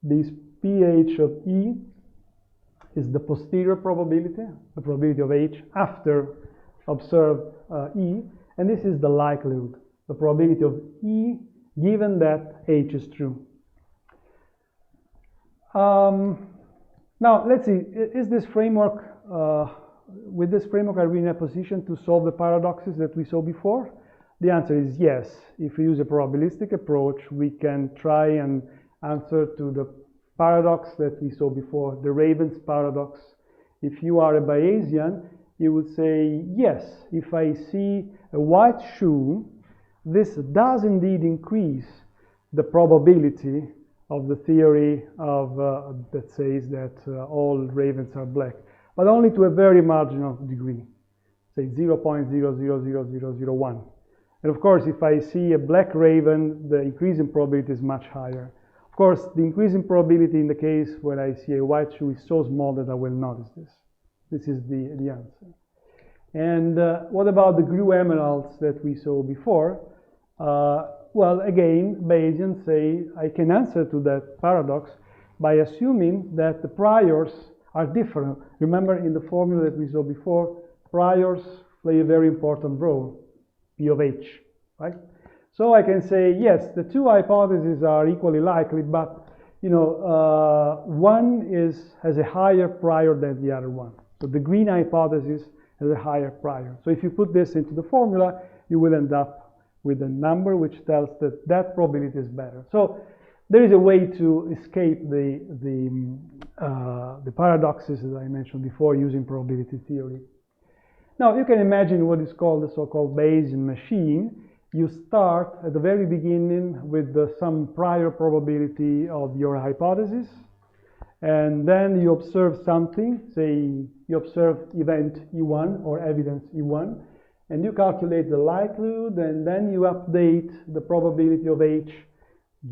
This PH of E is the posterior probability, the probability of H after observed E, and this is the likelihood, the probability of E given that H is true. Now, let's see, is this framework, with this framework, are we in a position to solve the paradoxes that we saw before? The answer is yes. If we use a probabilistic approach, we can try and answer to the paradox that we saw before, the Raven's paradox. If you are a Bayesian, you would say, yes, if I see a white shoe, this does indeed increase the probability of the theory of that says that all ravens are black, but only to a very marginal degree, say 0.000001. And of course, if I see a black raven, the increase in probability is much higher. Of course, the increase in probability in the case where I see a white shoe is so small that I will notice this. This is the answer. And what about the glue emeralds that we saw before? Well, again, Bayesians say I can answer to that paradox by assuming that the priors are different. Remember, in the formula that we saw before, priors play a very important role, P of H, right? So I can say, yes, the two hypotheses are equally likely, but one has a higher prior than the other one. So the green hypothesis has a higher prior. So if you put this into the formula, you will end up with a number which tells that that probability is better. So there is a way to escape the paradoxes that I mentioned before using probability theory. Now, you can imagine what is called the so-called Bayesian machine. You start at the very beginning with some prior probability of your hypothesis, and then you observe something, say you observe event E1 or evidence E1, and you calculate the likelihood, and then you update the probability of H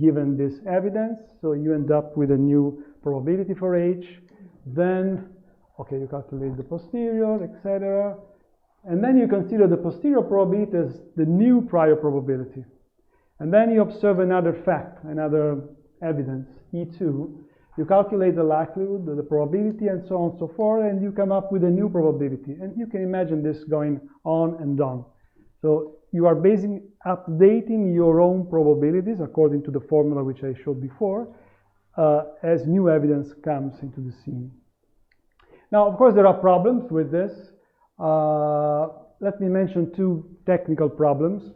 given this evidence. So you end up with a new probability for H. Then, okay, you calculate the posterior, etc. And then you consider the posterior probability as the new prior probability. And then you observe another fact, another evidence, E2. You calculate the likelihood, the probability, and so on and so forth, and you come up with a new probability. And you can imagine this going on and on. So you are basically updating your own probabilities according to the formula which I showed before as new evidence comes into the scene. Now, of course, there are problems with this. Let me mention two technical problems.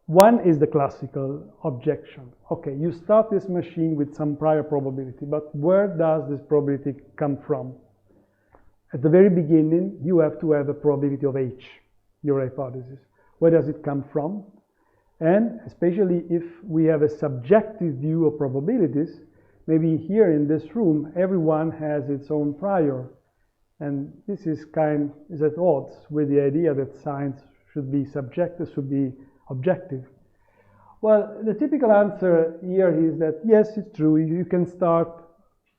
One is the classical objection. Okay, you start this machine with some prior probability, but where does this probability come from? At the very beginning, you have to have a probability of H, your hypothesis. Where does it come from? And especially if we have a subjective view of probabilities, maybe here in this room, everyone has its own prior. And this is at odds with the idea that science should be subjective, should be objective. Well, the typical answer here is that yes, it's true, you can start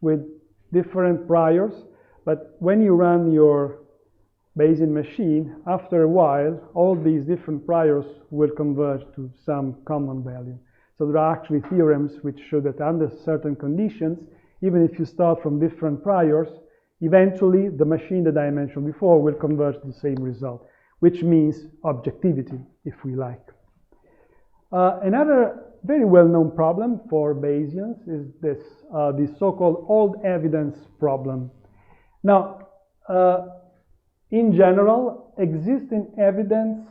with different priors, but when you run your Bayesian machine, after a while, all these different priors will converge to some common value. So there are actually theorems which show that under certain conditions, even if you start from different priors, eventually the machine that I mentioned before will converge to the same result, which means objectivity, if we like. Another very well-known problem for Bayesians is this so-called old evidence problem. Now, in general, existing evidence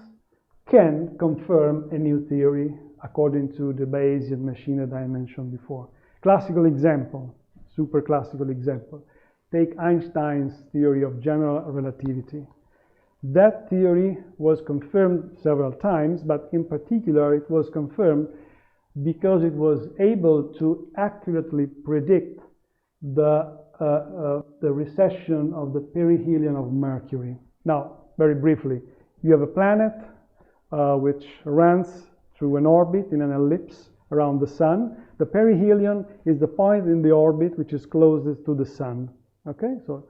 can confirm a new theory according to the Bayesian machine that I mentioned before. Classical example, super classical example. Take Einstein's theory of general relativity. That theory was confirmed several times, but in particular it was confirmed because it was able to accurately predict the recession of the perihelion of Mercury. Now, very briefly, you have a planet which runs through an orbit in an ellipse around the sun. The perihelion is the point in the orbit which is closest to the sun. Okay, so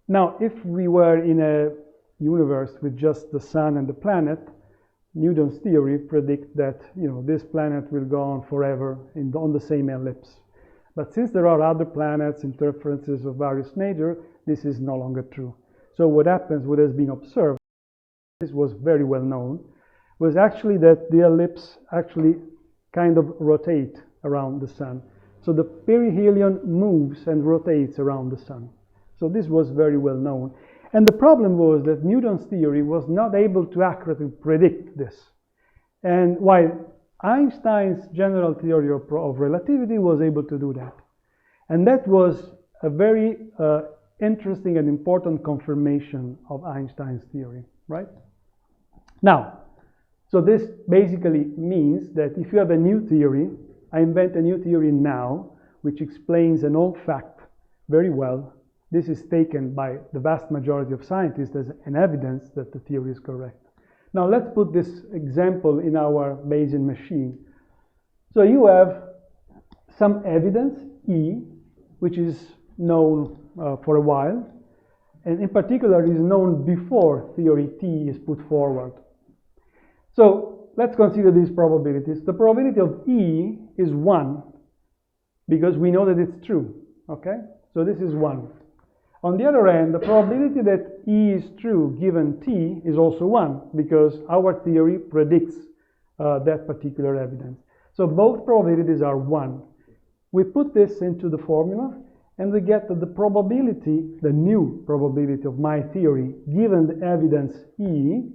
now if we were in a universe with just the sun and the planet, Newton's theory predicts that this planet will go on forever on the same ellipse. But since there are other planets, interferences of various nature, this is no longer true. So what has been observed, this was very well known, was actually that the ellipse actually kind of rotate around the sun. So the perihelion moves and rotates around the sun. So this was very well known. And the problem was that Newton's theory was not able to accurately predict this. And while Einstein's general theory of relativity was able to do that. And that was a very interesting and important confirmation of Einstein's theory, right? Now, so this basically means that if you have a new theory, I invent a new theory now, which explains an old fact very well. This is taken by the vast majority of scientists as an evidence that the theory is correct. Now let's put this example in our Bayesian machine. So you have some evidence, E, which is known for a while, and in particular is known before theory T is put forward. So let's consider these probabilities. The probability of E is 1 because we know that it's true, okay? So this is 1. On the other hand, the probability that E is true given T is also 1 because our theory predicts that particular evidence. So both probabilities are 1. We put this into the formula and we get that the probability, the new probability of my theory given the evidence E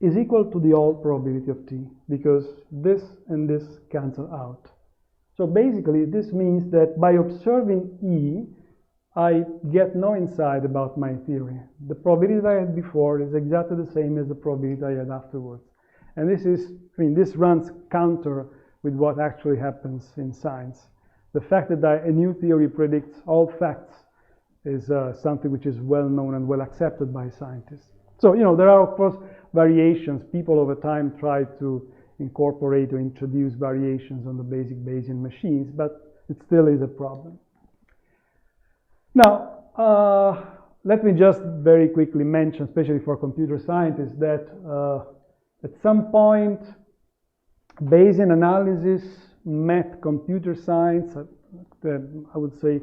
is equal to the whole probability of t, because this and this cancel out. So basically, this means that by observing E, I get no insight about my theory. The probability that I had before is exactly the same as the probability I had afterwards. And this is, this runs counter with what actually happens in science. The fact that a new theory predicts all facts is something which is well known and well accepted by scientists. So, there are, of course, variations. People over time try to incorporate or introduce variations on the basic Bayesian machines, but it still is a problem. Now, let me just very quickly mention, especially for computer scientists, that at some point, Bayesian analysis met computer science, I would say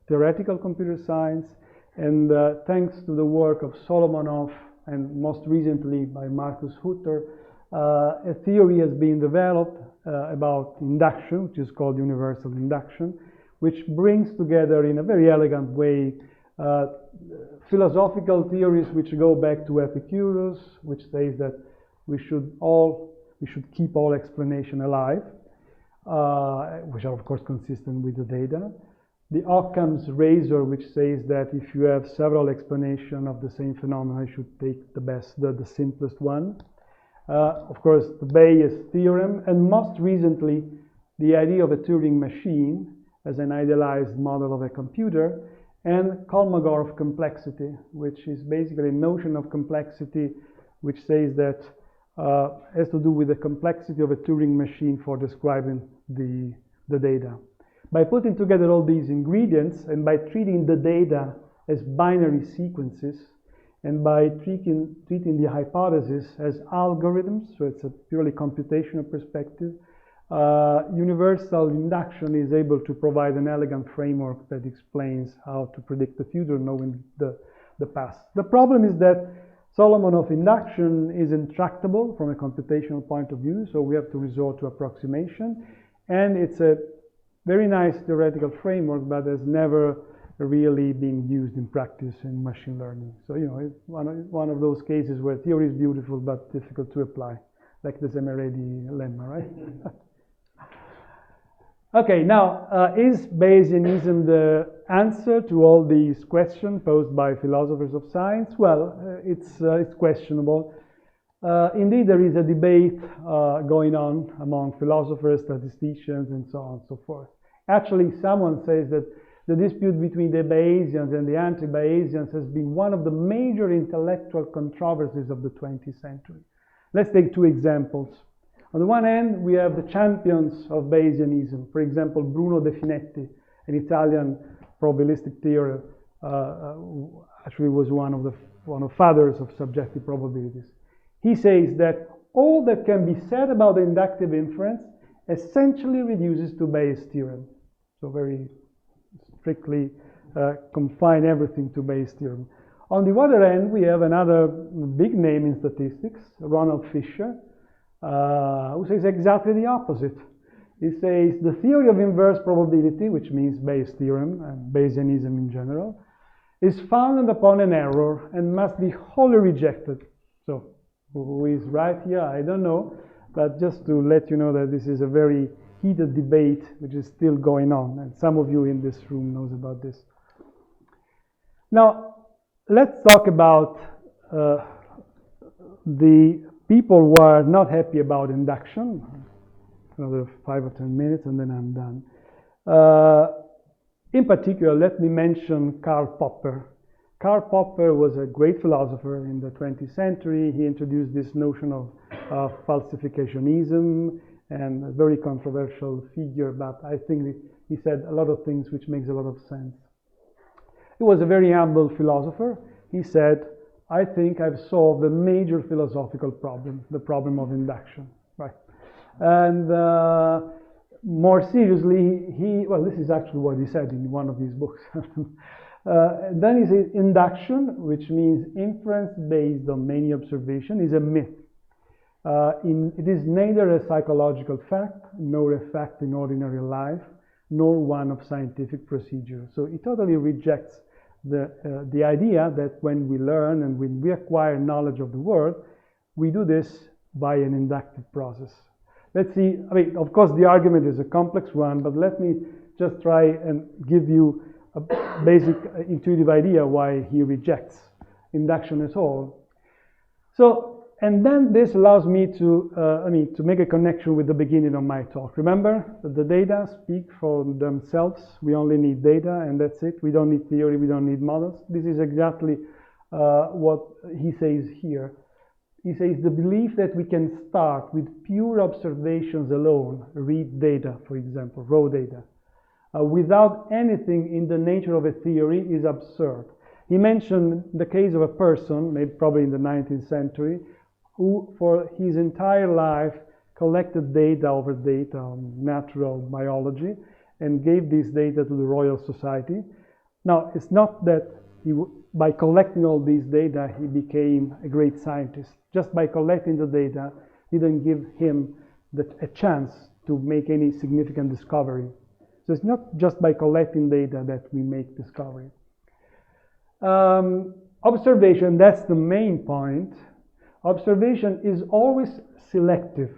theoretical computer science, and thanks to the work of Solomonoff and most recently by Marcus Hutter, a theory has been developed about induction, which is called universal induction, which brings together in a very elegant way philosophical theories which go back to Epicurus, which says that we should keep all explanation alive, which are of course consistent with the data. The Occam's razor, which says that if you have several explanations of the same phenomena, you should take the best, the simplest one. Of course, the Bayes theorem, and most recently, the idea of a Turing machine as an idealized model of a computer, and Kolmogorov complexity, which is basically a notion of complexity which says that has to do with the complexity of a Turing machine for describing the data. By putting together all these ingredients and by treating the data as binary sequences and by treating the hypothesis as algorithms, so it's a purely computational perspective, universal induction is able to provide an elegant framework that explains how to predict the future knowing the past. The problem is that Solomonoff induction is intractable from a computational point of view, so we have to resort to approximation, and it's a very nice theoretical framework, but has never really been used in practice in machine learning. So, it's one of those cases where theory is beautiful but difficult to apply, like the Semeredi lemma, right? Okay, now, is Bayesianism the answer to all these questions posed by philosophers of science? Well, it's questionable. Indeed, there is a debate going on among philosophers, statisticians, and so on and so forth. Actually, someone says that the dispute between the Bayesians and the anti-Bayesians has been one of the major intellectual controversies of the 20th century. Let's take two examples. On the one hand, we have the champions of Bayesianism. For example, Bruno De Finetti, an Italian probabilistic theorist, actually was one of the fathers of subjective probabilities. He says that all that can be said about inductive inference essentially reduces to Bayes' theorem. So very strictly confine everything to Bayes' theorem. On the other hand, we have another big name in statistics, Ronald Fisher, who says exactly the opposite. He says the theory of inverse probability, which means Bayes' theorem and Bayesianism in general, is founded upon an error and must be wholly rejected. So who is right here? I don't know, but just to let you know that this is a very heated debate which is still going on, and some of you in this room knows about this. Now, let's talk about the people who are not happy about induction. Another 5 or 10 minutes and then I'm done. In particular, let me mention Karl Popper. Karl Popper was a great philosopher in the 20th century. He introduced this notion of falsificationism, and a very controversial figure, but I think he said a lot of things which makes a lot of sense. He was a very humble philosopher. He said, I think I've solved a major philosophical problem, the problem of induction, right? And more seriously, well, this is actually what he said in one of his books. Then he says, induction, which means inference based on many observation, is a myth. It is neither a psychological fact, nor a fact in ordinary life, nor one of scientific procedure. So he totally rejects the idea that when we learn and when we acquire knowledge of the world, we do this by an inductive process. Let's see, I mean, of course, the argument is a complex one, but let me just try and give you a basic intuitive idea why he rejects induction at all. So, and then this allows me to, to make a connection with the beginning of my talk. Remember that the data speak for themselves. We only need data, and that's it. We don't need theory. We don't need models. This is exactly what he says here. He says the belief that we can start with pure observations alone, read data, for example, raw data, without anything in the nature of a theory is absurd. He mentioned the case of a person, maybe probably in the 19th century, who for his entire life collected data over data on natural biology and gave this data to the Royal Society. Now, it's not that by collecting all these data, he became a great scientist. Just by collecting the data didn't give him a chance to make any significant discovery. So it's not just by collecting data that we make discovery. Observation, that's the main point. Observation is always selective.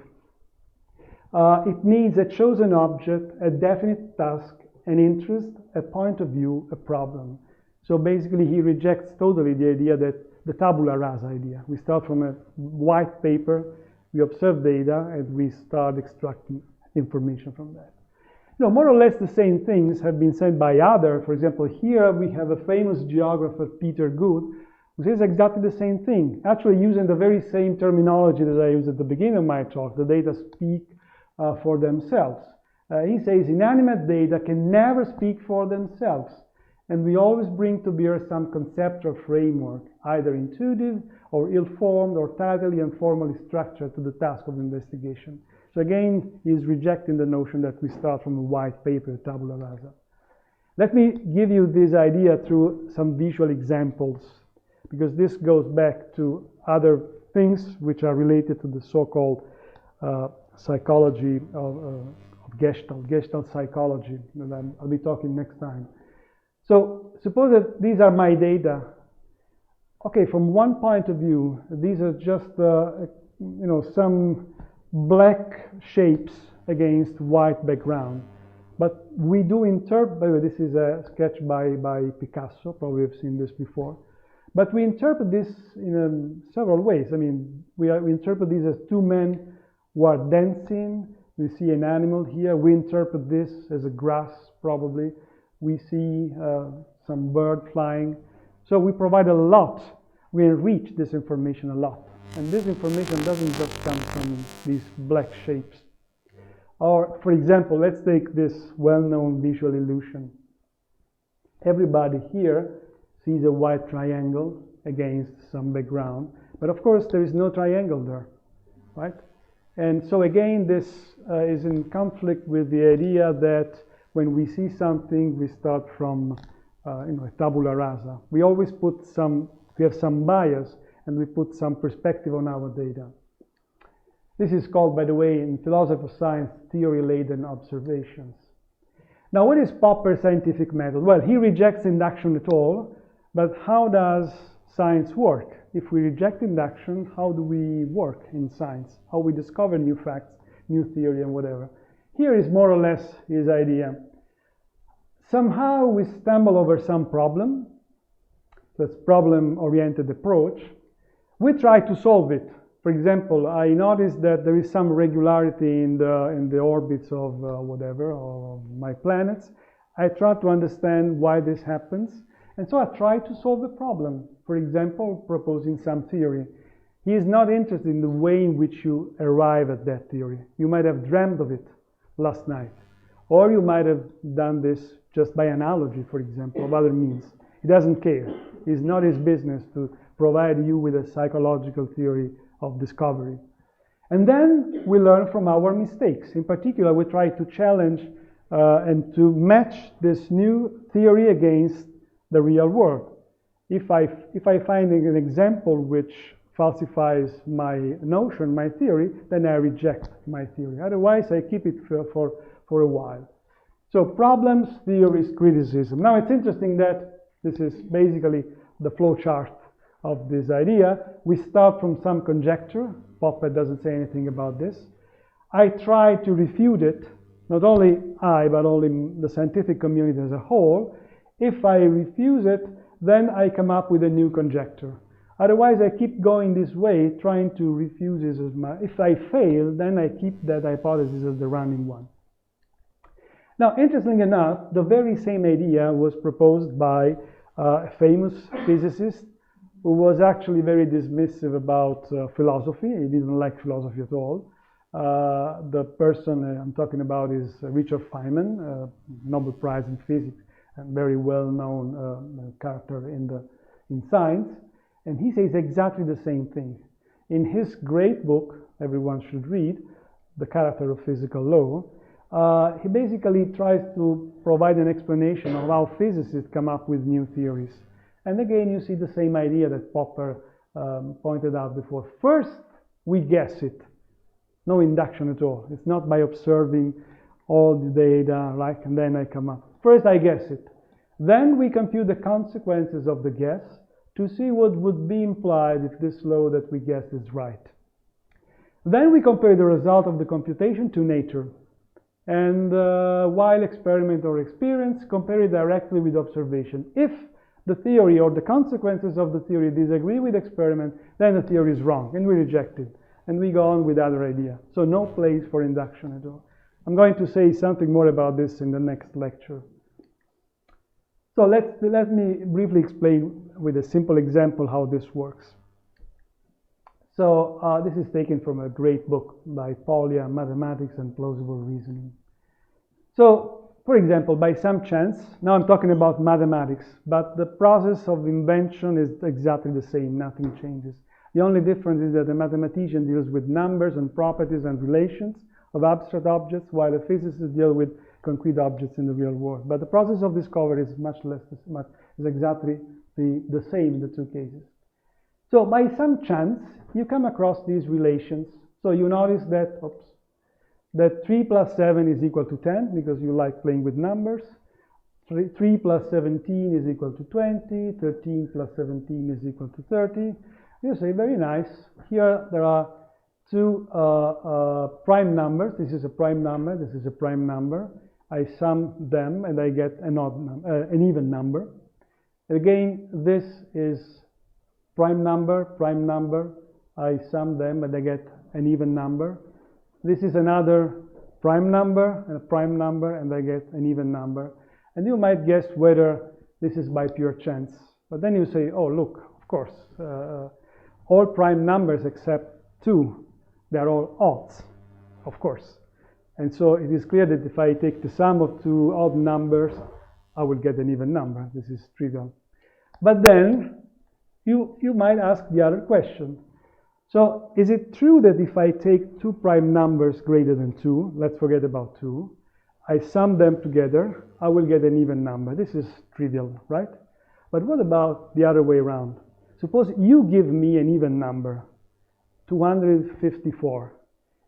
It needs a chosen object, a definite task, an interest, a point of view, a problem. So basically he rejects totally the idea that the tabula rasa idea. We start from a white paper, we observe data, and we start extracting information from that. You know, more or less the same things have been said by others. For example, here we have a famous geographer, Peter Good, who says exactly the same thing, actually using the very same terminology that I used at the beginning of my talk. The data speak for themselves. He says inanimate data can never speak for themselves, and we always bring to bear some conceptual framework, either intuitive or ill-formed or tidily and formally structured to the task of investigation. So again, he's rejecting the notion that we start from a white paper, tabula rasa. Let me give you this idea through some visual examples, because this goes back to other things which are related to the so-called psychology of Gestalt psychology, and I'll be talking next time. So suppose that these are my data. Okay, from one point of view, these are just some black shapes against white background. But we do interpret, by the way, this is a sketch by Picasso, probably you've seen this before. But we interpret this in several ways. I mean, we interpret these as two men who are dancing. We see an animal here. We interpret this as a grass, probably. We see some bird flying. So we provide a lot. We enrich this information a lot. And this information doesn't just come from these black shapes. Or, for example, let's take this well-known visual illusion. Everybody here sees a white triangle against some background. But of course, there is no triangle there, right? And so again, this is in conflict with the idea that when we see something, we start from a tabula rasa. We always put we have some bias, and we put some perspective on our data. This is called, by the way, in philosophy of science, theory-laden observations. Now, what is Popper's scientific method? Well, he rejects induction at all, but how does science work? If we reject induction, how do we work in science? How we discover new facts, new theory, and whatever? Here is more or less his idea. Somehow we stumble over some problem. That's problem-oriented approach. We try to solve it. For example, I noticed that there is some regularity in the orbits of of my planets. I try to understand why this happens, and so I try to solve the problem. For example, proposing some theory. He is not interested in the way in which you arrive at that theory. You might have dreamt of it last night, or you might have done this just by analogy, for example, of other means. He doesn't care. It's not his business to provide you with a psychological theory of discovery. And then we learn from our mistakes. In particular, we try to challenge and to match this new theory against the real world. If I find an example which falsifies my notion, my theory, then I reject my theory. Otherwise, I keep it for a while. So problems, theories, criticism. Now, it's interesting that this is basically the flow chart of this idea. We start from some conjecture. Popper doesn't say anything about this. I try to refute it, not only I, but only the scientific community as a whole. If I refuse it, then I come up with a new conjecture. Otherwise, I keep going this way, trying to refuse this as my. If I fail, then I keep that hypothesis as the running one. Now, interestingly enough, the very same idea was proposed by a famous physicist who was actually very dismissive about philosophy. He didn't like philosophy at all. The person I'm talking about is Richard Feynman, Nobel Prize in Physics, and very well-known character in science. And he says exactly the same thing. In his great book, everyone should read, The Character of Physical Law, he basically tries to provide an explanation of how physicists come up with new theories. And again, you see the same idea that Popper pointed out before. First, we guess it. No induction at all. It's not by observing all the data, like, and then I come up. First, I guess it. Then we compute the consequences of the guess to see what would be implied if this law that we guess is right. Then we compare the result of the computation to nature. And while experiment or experience, compare it directly with observation. If the theory or the consequences of the theory disagree with experiment, then the theory is wrong and we reject it. And we go on with other idea. So no place for induction at all. I'm going to say something more about this in the next lecture. So let me briefly explain with a simple example how this works. So this is taken from a great book by Polya, Mathematics and Plausible Reasoning. So, for example, by some chance, now I'm talking about mathematics, but the process of invention is exactly the same, nothing changes. The only difference is that a mathematician deals with numbers and properties and relations of abstract objects, while a physicist deals with concrete objects in the real world. But the process of discovery is is exactly the same in the two cases. So by some chance, you come across these relations. So you notice that, that 3 plus 7 is equal to 10, because you like playing with numbers. 3 plus 17 is equal to 20. 13 plus 17 is equal to 30. You say, very nice. Here there are two prime numbers. This is a prime number. This is a prime number. I sum them and I get an even number. Again, this is prime number. I sum them and I get an even number. This is another prime number and a prime number, and I get an even number. And you might guess whether this is by pure chance. But then you say, oh, look, of course, all prime numbers except 2, they're all odds, of course. And so it is clear that if I take the sum of 2 odd numbers, I will get an even number. This is trivial. But then you might ask the other question. So is it true that if I take 2 prime numbers greater than 2, let's forget about 2, I sum them together, I will get an even number. This is trivial, right? But what about the other way around? Suppose you give me an even number, 254.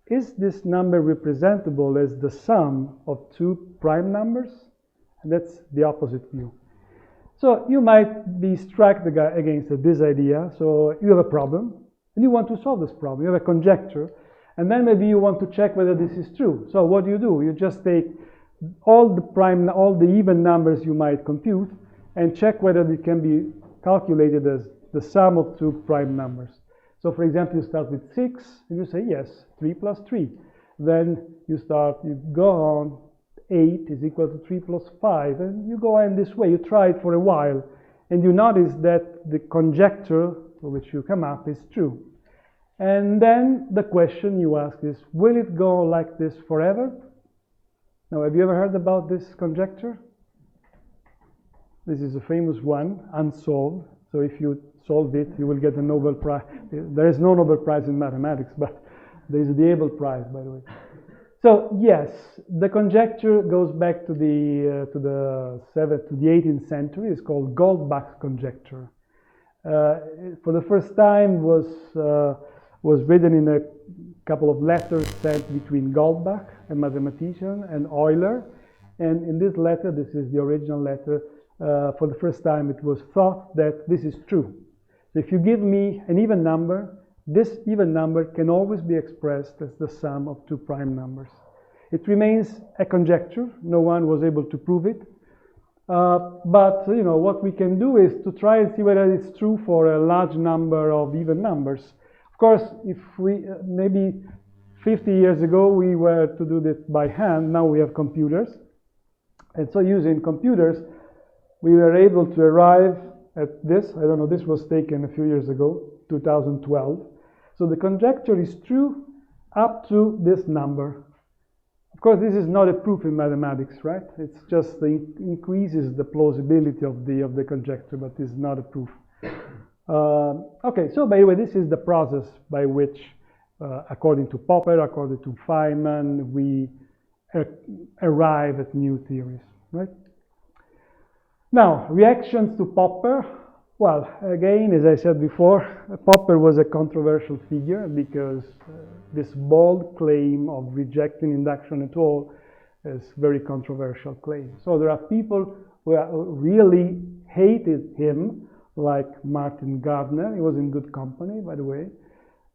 Is this number representable as the sum of 2 prime numbers? And that's the opposite view. So you might be struck against this idea. So you have a problem, and you want to solve this problem. You have a conjecture, and then maybe you want to check whether this is true. So what do? You just take all the even numbers you might compute, and check whether it can be calculated as the sum of 2 prime numbers. So for example, you start with 6, and you say, yes, 3 plus 3. Then you go on, 8 is equal to 3 plus 5, and you go on this way. You try it for a while, and you notice that the conjecture for which you come up is true. And then the question you ask is, will it go like this forever? Now, have you ever heard about this conjecture? This is a famous one, unsolved. So if you solve it, you will get a Nobel Prize. There is no Nobel Prize in mathematics, but there is the Abel Prize, by the way. So yes, the conjecture goes back to the 18th century. It's called Goldbach's conjecture. For the first time was written in a couple of letters sent between Goldbach, a mathematician, and Euler. And in this letter, this is the original letter, for the first time it was thought that this is true. So if you give me an even number, this even number can always be expressed as the sum of two prime numbers. It remains a conjecture. No one was able to prove it. But what we can do is to try and see whether it's true for a large number of even numbers. Of course, if we maybe 50 years ago we were to do this by hand, now we have computers. And so using computers, we were able to arrive at this. I don't know, this was taken a few years ago, 2012. So the conjecture is true up to this number. Of course, this is not a proof in mathematics, right? It's just increases the plausibility of the conjecture, but it's not a proof. Okay, so by the way, this is the process by which, according to Popper, according to Feynman, we arrive at new theories, right? Now, reactions to Popper. Well, again, as I said before, Popper was a controversial figure because this bold claim of rejecting induction at all is a very controversial claim. So there are people who really hated him, like Martin Gardner. He was in good company, by the way.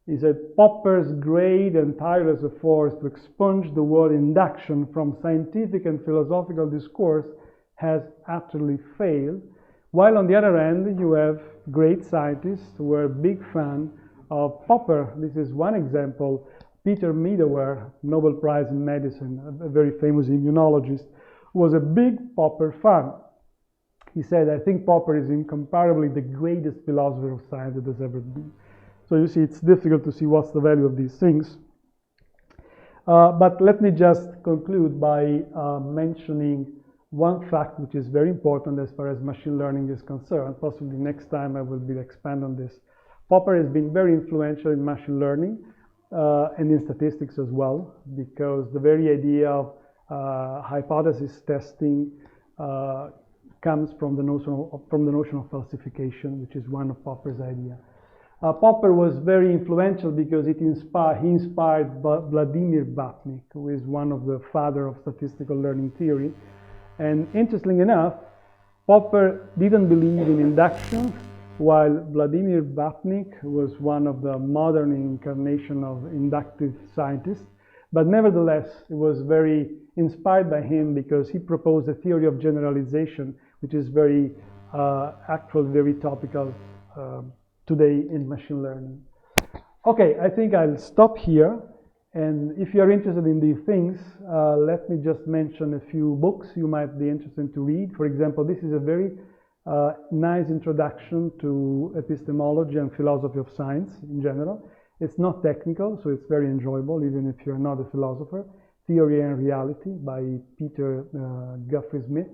He said Popper's great and tireless efforts to expunge the word induction from scientific and philosophical discourse has utterly failed. While on the other hand, you have great scientists who were big fan of Popper. This is one example. Peter Medawar, Nobel Prize in Medicine, a very famous immunologist, was a big Popper fan. He said, I think Popper is incomparably the greatest philosopher of science that has ever been. So you see, it's difficult to see what's the value of these things. But let me just conclude by mentioning one fact which is very important as far as machine learning is concerned. Possibly next time I will expand on this. Popper has been very influential in machine learning and in statistics as well, because the very idea of hypothesis testing comes from the notion of falsification, which is one of Popper's idea. Popper was very influential because he inspired Vladimir Vapnik, who is one of the father of statistical learning theory. And interestingly enough, Popper didn't believe in induction, while Vladimir Vapnik was one of the modern incarnation of inductive scientists. But nevertheless, it was very inspired by him because he proposed a theory of generalization, which is very actually very topical today in machine learning. Okay, I think I'll stop here. And if you're interested in these things, let me just mention a few books you might be interested to read. For example, this is a very nice introduction to epistemology and philosophy of science in general. It's not technical, so it's very enjoyable, even if you're not a philosopher. Theory and Reality by Peter Guthrie Smith.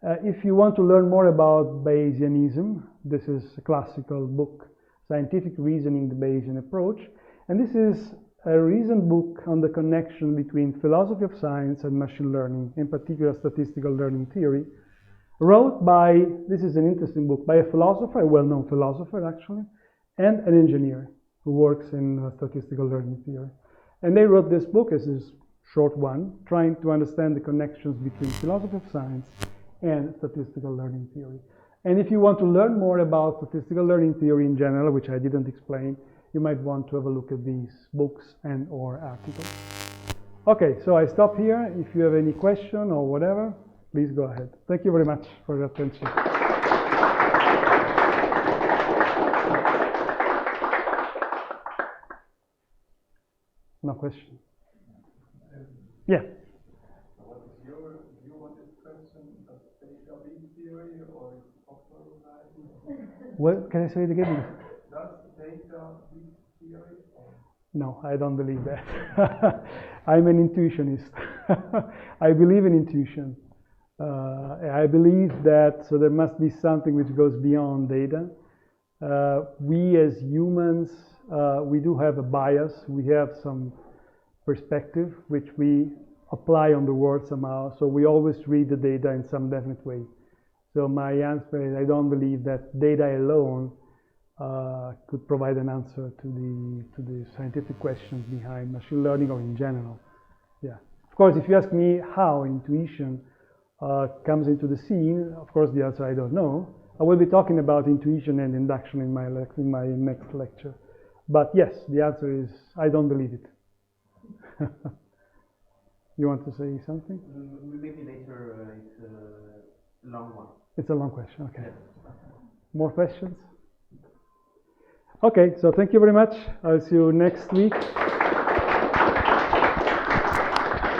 If you want to learn more about Bayesianism, this is a classical book, Scientific Reasoning, the Bayesian Approach. And this is a recent book on the connection between philosophy of science and machine learning, in particular statistical learning theory, wrote by, this is an interesting book, by a philosopher, a well-known philosopher actually, and an engineer who works in statistical learning theory. And they wrote this book, as is short one, trying to understand the connections between philosophy of science and statistical learning theory. And if you want to learn more about statistical learning theory in general, which I didn't explain, you might want to have a look at these books and or articles. Okay, so I stop here. If you have any question or whatever, please go ahead. Thank you very much for your attention. No question? Yeah. What is your view on this question? Does data beat theory or is Popper right? What, can I say it again? Does data beat theory? Or? No, I don't believe that. I'm an intuitionist. I believe in intuition. I believe that so there must be something which goes beyond data. We as humans, we do have a bias. We have some perspective which we apply on the world somehow. So we always read the data in some definite way. So my answer is I don't believe that data alone could provide an answer to the scientific questions behind machine learning or in general. Yeah. Of course, if you ask me how intuition comes into the scene, of course the answer I don't know. I will be talking about intuition and induction in my next lecture. But yes, the answer is I don't believe it. You want to say something? Maybe later. It's a long one. It's a long question. Okay. Yes. More questions? Okay, so thank you very much. I'll see you next week.